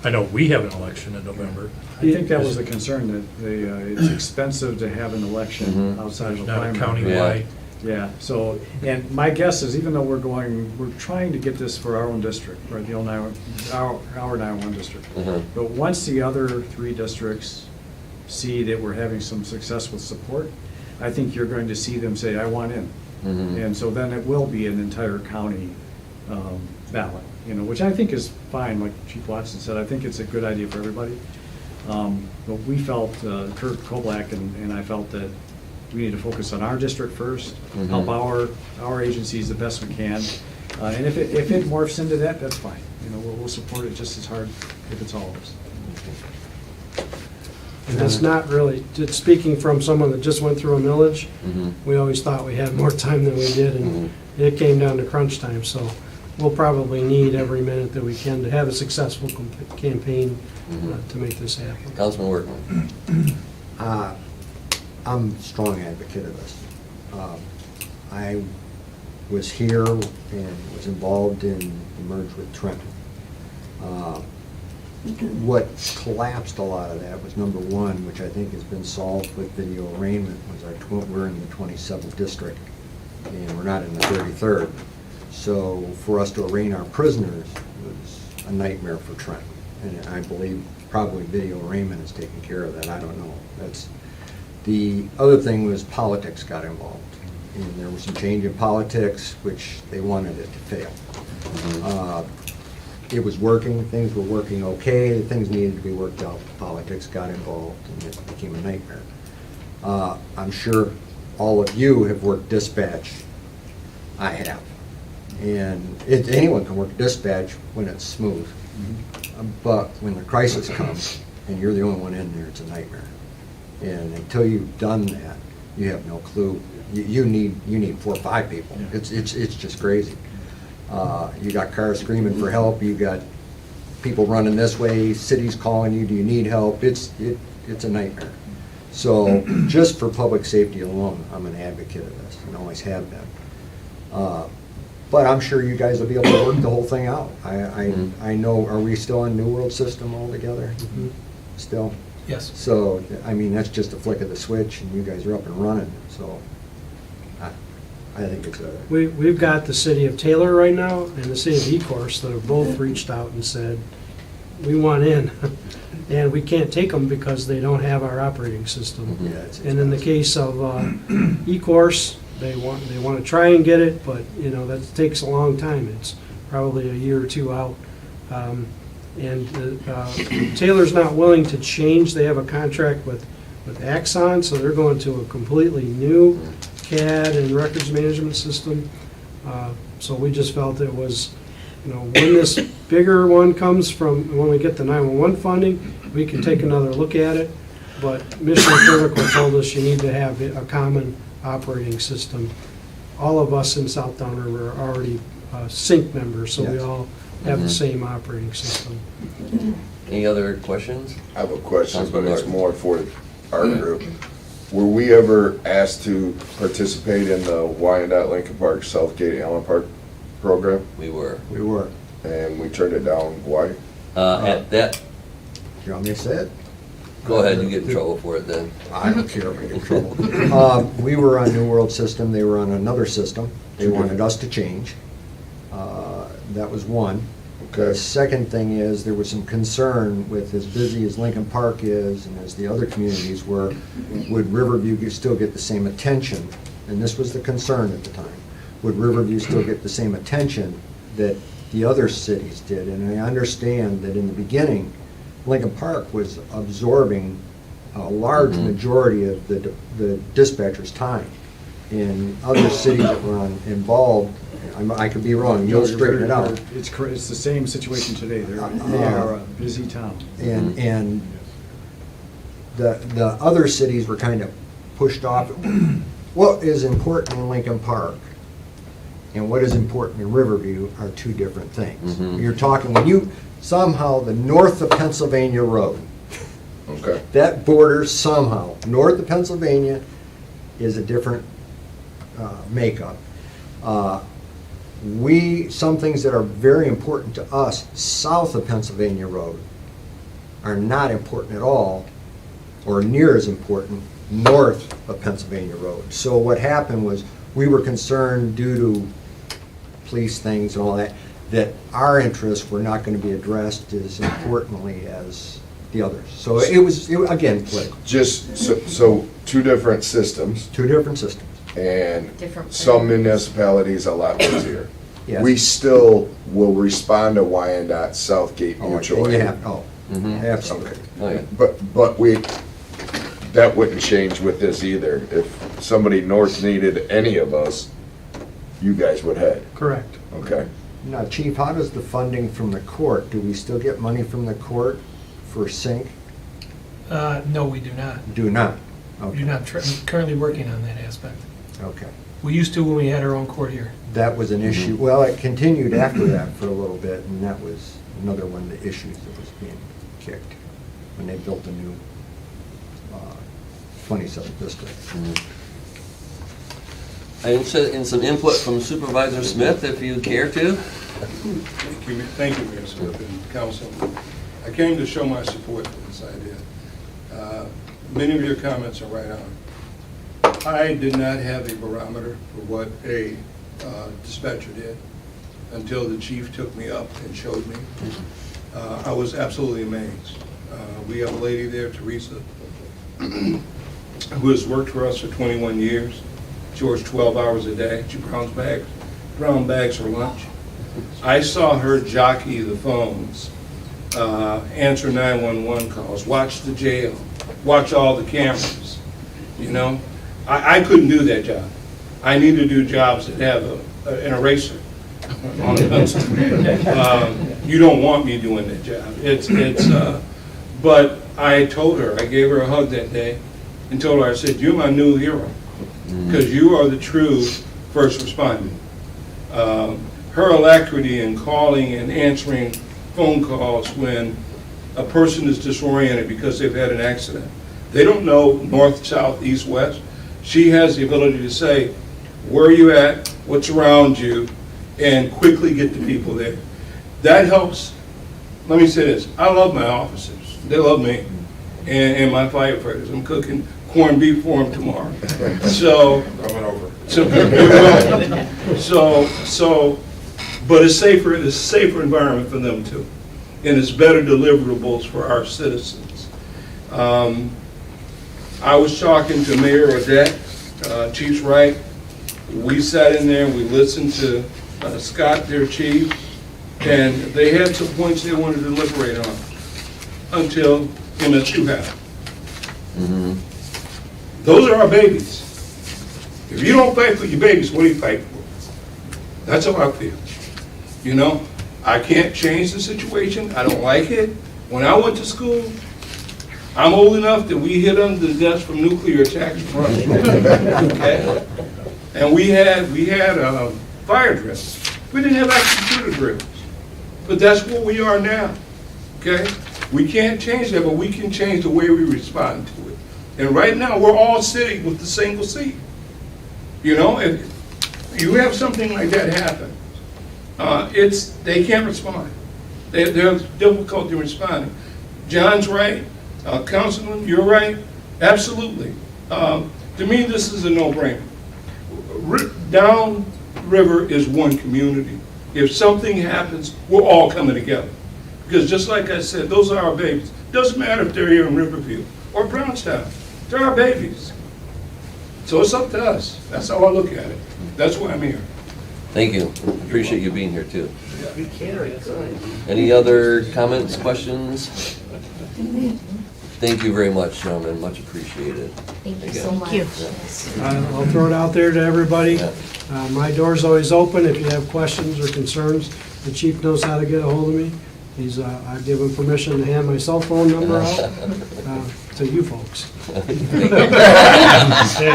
I know we have an election in November. I think that was the concern, that it's expensive to have an election outside of a Not a primary. countywide. Yeah, so, and my guess is even though we're trying to get this for our own district, right, the old our 911 district. But once the other 3 districts see that we're having some success with support, I think you're going to see them say, I want in. And so then it will be an entire county ballot, which I think is fine, like Chief Watson said. I think it's a good idea for everybody. But we felt, Kurt Koblak and I felt that we need to focus on our district first, help our agencies the best we can. And if it morphs into that, that's fine. We'll support it just as hard if it's all of us. And it's not really, just speaking from someone that just went through a millage, we always thought we had more time than we did, and it came down to crunch time. So we'll probably need every minute that we can to have a successful campaign to make this happen. Councilman Workman. I'm a strong advocate of this. I was here and was involved in the merge with Trenton. What collapsed a lot of that was number one, which I think has been solved with video arraignment, was we're in the 27th district and we're not in the 33rd. So for us to arraign our prisoners was a nightmare for Trenton. And I believe probably video arraignment has taken care of that. I don't know. The other thing was politics got involved. And there was some change in politics, which they wanted it to fail. It was working, things were working okay, things needed to be worked out, politics got involved, and it became a nightmare. I'm sure all of you have worked dispatch. I have. And anyone can work dispatch when it's smooth. But when the crisis comes, and you're the only one in there, it's a nightmare. And until you've done that, you have no clue. You need 4 or 5 people. It's just crazy. You got cars screaming for help. You got people running this way. Cities calling you. Do you need help? It's a nightmare. So just for public safety alone, I'm an advocate of this, and always have been. But I'm sure you guys will be able to work the whole thing out. I know. Are we still on New World System altogether? Still. Yes. So I mean, that's just a flick of the switch, and you guys are up and running. So. I think it's We've got the city of Taylor right now and the city of Ecorse that have both reached out and said, we want in. And we can't take them because they don't have our operating system. And in the case of Ecorse, they want to try and get it, but that takes a long time. It's probably a year or 2 out. Taylor's not willing to change. They have a contract with Axon, so they're going to a completely new CAD and records management system. So we just felt it was, when this bigger one comes from, when we get the 911 funding, we can take another look at it. But Mission Critical told us you need to have a common operating system. All of us in South Downriver are already sync members, so we all have the same operating system. Any other questions? I have a question, but Councilman it's Martin. more for our group. Were we ever asked to participate in the Wyandotte Lincoln Park Southgate Allen Park program? We were. We were. And we turned it down. Why? At that, You want me to say it? Go ahead, you get in trouble for it then. I don't care if I get in trouble. We were on New World System, they were on another system. They wanted us to change. That was one. The Okay. second thing is, there was some concern with as busy as Lincoln Park is, and as the other communities were, would Riverview still get the same attention? And this was the concern at the time. Would Riverview still get the same attention that the other cities did? And I understand that in the beginning, Lincoln Park was absorbing a large majority of the dispatcher's time. In other cities that were involved, I could be wrong, you'll straighten it out. It's the same situation today. They are a busy town. And the other cities were kind of pushed off. What is important in Lincoln Park and what is important in Riverview are two different things. You're talking, when you, somehow, the north of Pennsylvania Road, Okay. that borders somehow, north of Pennsylvania is a different makeup. Some things that are very important to us south of Pennsylvania Road are not important at all, or near as important, north of Pennsylvania Road. So what happened was, we were concerned due to police things and all that, that our interests were not going to be addressed as importantly as the others. So it was again, political. Just, so two different systems, Two different systems. and Different some priorities. municipalities a lot busier. Yes. We still will respond to Wyandotte, Southgate, Oh, mutual and you aid. have, absolutely. Oh, yeah. But that wouldn't change with this either. If somebody north needed any of us, you guys would head, Correct. okay? Now, Chief, how does the funding from the court, do we still get money from the court for sync? No, we do not. Do not? We're Okay. not currently working on that aspect. Okay. We used to when we had our own court here. That was an issue, well, it continued after that for a little bit, and that was another one of the issues that was being kicked when they built the new 27th district. I'm interested in some input from Supervisor Smith, if you care to. Thank you, Mayor Smith and Council. I came to show my support for this idea. Many of your comments are right on. I did not have a barometer for what a dispatcher did until the chief took me up and showed me. I was absolutely amazed. We have a lady there, Teresa, who has worked for us for 21 years. She works 12 hours a day. She browns bags for lunch. I saw her jockey the phones, answer 911 calls, watch the jail, watch all the cameras, you know? I couldn't do that job. I need to do jobs that have an eraser on a pencil. You don't want me doing that job. But I told her, I gave her a hug that day and told her, I said, you're my new hero, because you are the true first responder. Her alacrity in calling and answering phone calls when a person is disoriented because they've had an accident. They don't know north, south, east, west. She has the ability to say, where are you at, what's around you, and quickly get the people there. That helps. Let me say this, I love my officers. They love me and my firefighters. I'm cooking corned beef for them tomorrow. So, but it's safer environment for them too. And it's better deliverables for our citizens. I was talking to Mayor Odette, Chief's right. We sat in there, we listened to Scott, their chief, and they had some points they wanted to deliberate on until MSU happened. Those are our babies. If you don't fight for your babies, what do you fight for? That's how I feel. You know, I can't change the situation. I don't like it. When I went to school, I'm old enough that we hid under the desk from nuclear attacks from Russia. Okay? And we had fire drills. We didn't have active shooter drills. But that's what we are now. Okay? We can't change that, but we can change the way we respond to it. And right now, we're all sitting with the single seat. You know, if you have something like that happen, they can't respond. They have difficulty responding. John's right. Councilman, you're right, absolutely. To me, this is a no-brainer. Downriver is one community. If something happens, we're all coming together. Because just like I said, those are our babies. Doesn't matter if they're here in Riverview or Brownstown, they're our babies. So it's up to us. That's how I look at it. That's why I'm here. Thank you. Appreciate you being here too. Any other comments, questions? Thank you very much, gentlemen. Much appreciated. Thank you Again. so much. you. Yes. I'll throw it out there to everybody. Yeah. My door's always open if you have questions or concerns. The chief knows how to get a hold of me. I give him permission to hand my cell phone number out to you folks. I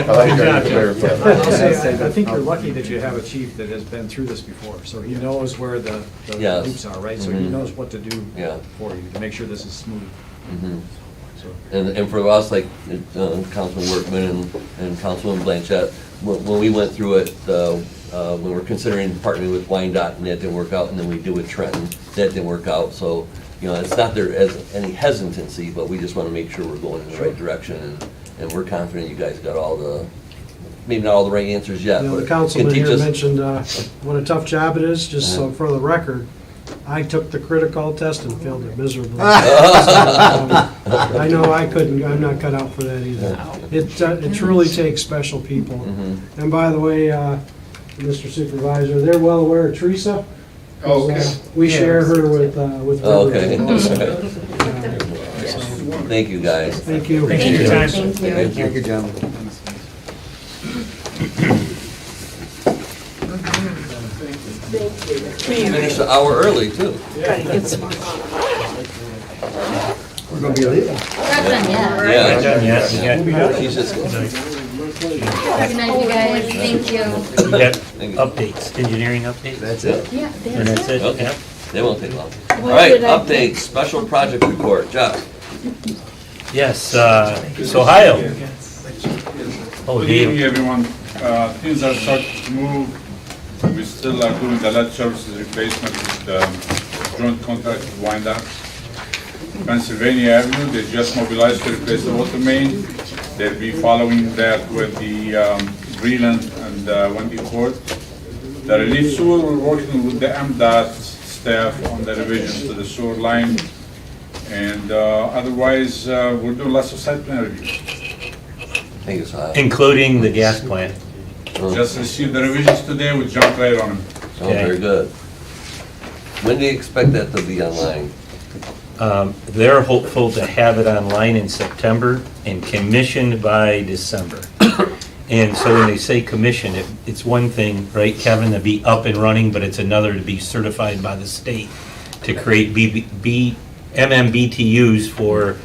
like how you clarify. I'll say, I think you're lucky that you have a chief that has been through this before, so he knows where the Yes. loops are, right? So he Mhm. knows what to do Yeah. for you to make sure this is smooth. Mhm. So And for us, like Councilman Workman and Councilman Blanchett, when we went through it, when we were considering partnering with Wyandotte and that didn't work out, and then we did with Trenton, that didn't work out. So, it's not there as any hesitancy, but we just want to make sure we're going in the right direction. And we're confident you guys got all the, maybe not all the right answers yet, but The can councilman teach here us. mentioned what a tough job it is, just so for the record. I took the critical test and failed it miserably. I know I couldn't, I'm not cut out for that either. It truly takes special people. Mhm. And by the way, Mr. Supervisor, they're well aware of Teresa. 'cause, Okay. We share her with Oh, okay. Riverview. Thank you, guys. Thank you. Thank you for your time. Thank you. Thank Thank you, gentlemen. Finished an hour early, too. Gotta get some. We're gonna be leaving. We're done, yeah. Yeah. Yeah, we got, She's just, Have a night, you guys. Thank you. we got Thank you. updates, engineering updates. That's it. Yeah, And that's it? Okay. Yeah. They won't take long. All right, update, special project report, Jeff. Yes, Ohio. Oh, Good evening, Dave. everyone. Things are starting to move. We still are doing the lead services replacement with the joint contract with Wyandotte. Pennsylvania Avenue, they just mobilized to replace the water main. They'll be following that with the Breland and Wendy Court. The relief sewer, we're working with the MDOT staff on the revisions to the sewer line. And otherwise, we're doing lots of site plan reviews. Thank you, Sal. Including the gas plant. Just received the revisions today, we jumped right on them. Oh, very good. When do you expect that to be online? They're hopeful to have it online in September and commissioned by December. And so when they say commission, it's one thing, right, Kevin, to be up and running, but it's another to be certified by the state to create MMBTUs for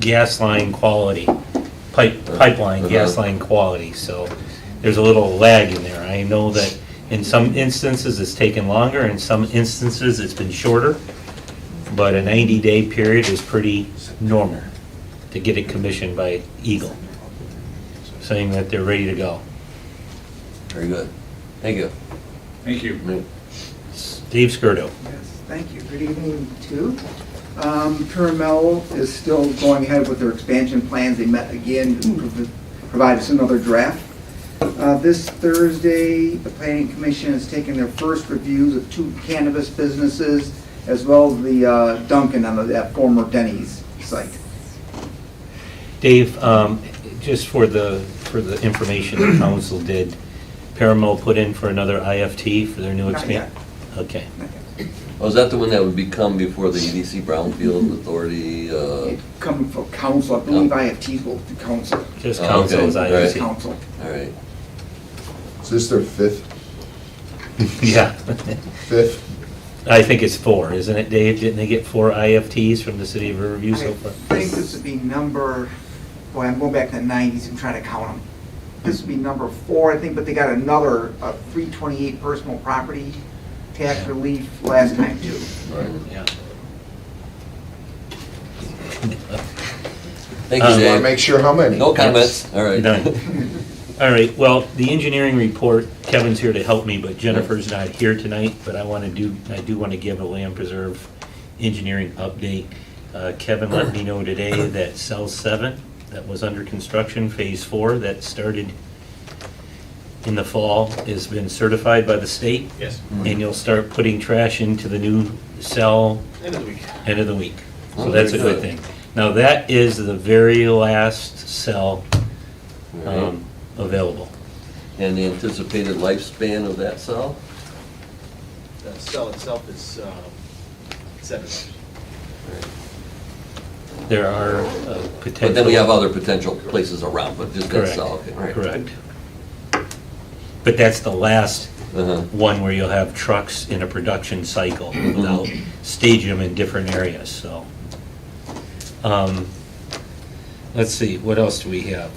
gas line quality, pipeline gas line quality. So there's a little lag in there. I know that in some instances it's taken longer, in some instances it's been shorter, but a 90-day period is pretty normal to get it commissioned by Eagle, saying that they're ready to go. Very good. Thank you. Thank you. Dave Skirdo. Yes, thank you. Good evening, too. Paramel is still going ahead with their expansion plans. They met again to provide us another draft. This Thursday, the Planning Commission has taken their first reviews of 2 cannabis businesses, as well as the Dunkin' on that former Denny's site. Dave, just for the information the council did, Paramount put in for another IFT for their new Not expansion? yet. Okay. Oh, is that the one that would become before the EDC Brownfield Authority? Coming from council, I believe IFTs will be council. Just Oh, council okay. is Right. IFT. Council. All right. Is this their fifth? Yeah. Fifth? I think it's 4, isn't it, Dave? Didn't they get 4 IFTs from the city of Riverview I so far? think this would be number, boy, I'm going back to the 90s and trying to count them. This would be number 4, I think, but they got another 328 personal property tax relief last time, too. Right. Yeah. Thank you, Just want to Dave. make sure how many. No comments. All right. Done. All right, well, the engineering report, Kevin's here to help me, but Jennifer's not here tonight, but I do want to give a land preserve engineering update. Kevin let me know today that cell 7, that was under construction, phase 4, that started in the fall, has been certified by the state. Yes. And you'll start putting trash into the new cell End of the week. end of the week. So Oh, that's a very good good. thing. Now, that is the very last cell Right. available. And the anticipated lifespan of that cell? The cell itself is 7 years. There are potential... But then we have other potential places around, but just that Correct, cell, okay, right. correct. But that's the last Uh-huh. one where you'll have trucks in a production cycle. They'll stage them in different areas, so. Let's see, what else do we have?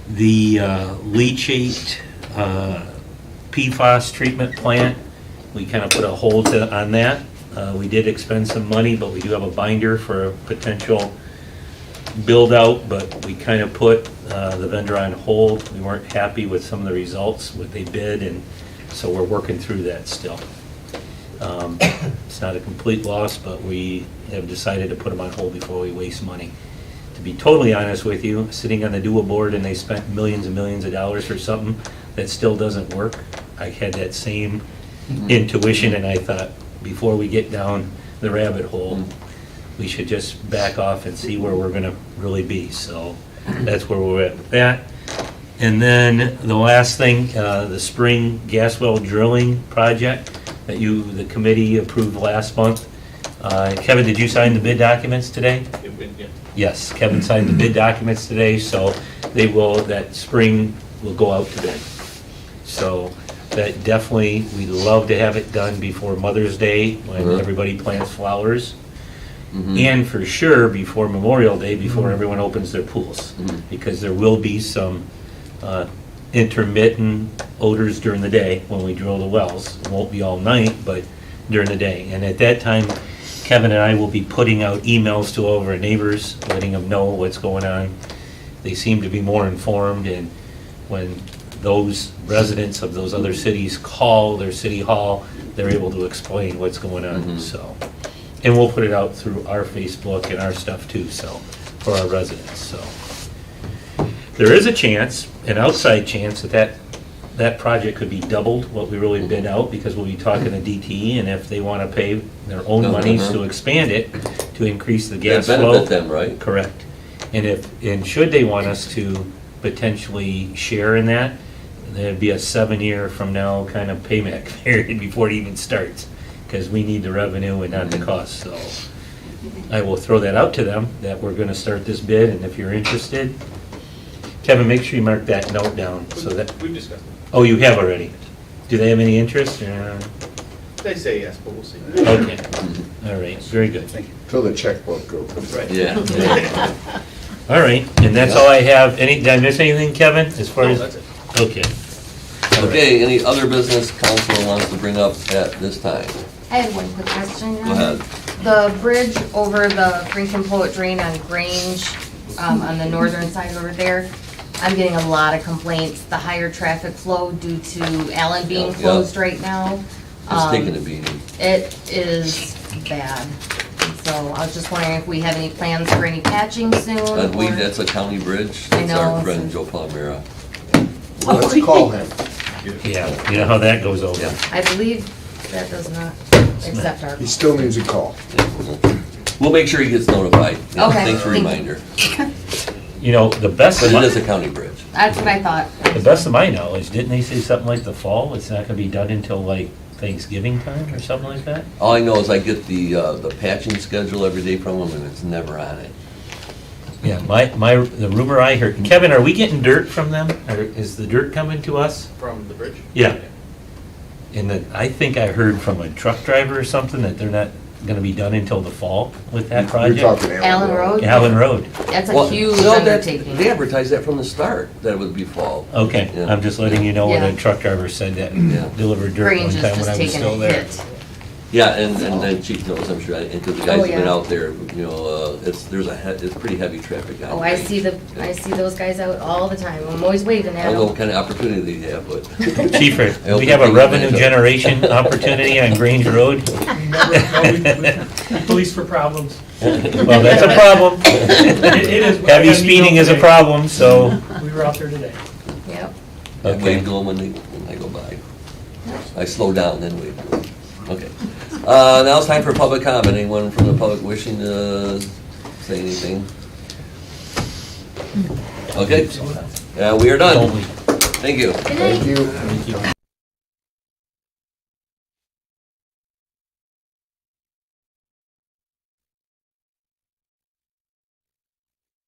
The leachate PFAS treatment plant, we kind of put a hold on that. We did expend some money, but we do have a binder for a potential build-out, but we kind of put the vendor on hold. We weren't happy with some of the results, what they bid, and so we're working through that still. It's not a complete loss, but we have decided to put them on hold before we waste money. To be totally honest with you, sitting on the DUA board and they spent millions and millions of dollars for something that still doesn't work, I had that same intuition, and I thought, before we get down the rabbit hole, we should just back off and see where we're gonna really be. So that's where we're at with that. And then the last thing, the spring gas well drilling project that the committee approved last month. Kevin, did you sign the bid documents today? Yes, Kevin signed the bid documents today, so that spring will go out to bid. So that definitely, we'd love to have it done before Mother's Day, when everybody plants flowers. And for sure, before Memorial Day, before everyone opens their pools. Because there will be some intermittent odors during the day when we drill the wells. It won't be all night, but during the day. And at that time, Kevin and I will be putting out emails to all of our neighbors, letting them know what's going on. They seem to be more informed, and when those residents of those other cities call their city hall, they're able to explain what's going on, so. And we'll put it out through our Facebook and our stuff too, so, for our residents, so. There is a chance, an outside chance, that project could be doubled what we really bid out, because we'll be talking to DTE, and if they want to pay their own monies to expand it, to increase the gas That flow. benefit them, right? Correct. And should they want us to potentially share in that, there'd be a 7-year from now kind of payback period before it even starts, because we need the revenue and not the cost, so. I will throw that out to them, that we're gonna start this bid, and if you're interested, Kevin, make sure you mark that note down, so that. We've discussed it. Oh, you have already? Do they have any interest, or? They say yes, but we'll see. Okay, all right, very good. Thank you. Till the checkbook opens. Right. Yeah. All right, and that's all I have. Did I miss anything, Kevin, as far No, as? that's it. Okay. Okay, any other business council wants to bring up at this time? I had one quick question. Go ahead. The bridge over the Franklin Poet Drain on Grange, on the northern side over there, I'm getting a lot of complaints, the higher traffic flow due to Allen being Yeah. closed right now. It's taking a beating. It is bad. So I was just wondering if we have any plans for any patching soon? or- That's a county bridge. I That's our know, friend Joe Palmera. Let's call him. Yeah, you know how that goes over. Yeah. I believe that does not accept our. He still needs a call. We'll make sure he gets notified. Yeah, Okay, Thanks for the thank you. reminder. You know, the best But of it my, is a county bridge. That's what I thought. the best of my knowledge, didn't they say something like the fall? It's not gonna be done until like Thanksgiving time or something like that? All I know is I get the patching schedule every day from him, and it's never on it. Yeah, the rumor I heard, Kevin, are we getting dirt from them? Or is the dirt coming to us? From the bridge? Yeah. And then I think I heard from a truck driver or something that they're not gonna be done until the fall with that You're project. talking Allen Road? Allen Road. That's a Well, huge no, undertaking. They advertised that from the start, that it would be fall. Okay, Yeah. I'm just letting you know what Yeah. a truck driver said that Yeah. delivered dirt Grange one is time when just I was taking still a there. hit. Yeah, and then Chief knows, I'm sure, and because the guys Oh, have been yeah. out there, you know, it's pretty heavy traffic out Oh, I there. see those guys out all the time. I'm always waving I at don't know them. what kind of opportunity they have, but. Chief, I hope we they have a take revenue advantage of it. generation opportunity on Grange Road? Police for problems. Well, that's a problem. It is. I Heavy got an speeding email is a today. problem, so. We were out there today. Yep. I Okay. wave to them when I go by. I slow down, then wave to them. Okay. Now it's time for public comment. Anyone from the public wishing to say anything? Okay. We are done. Thank you. Good night. Thank you.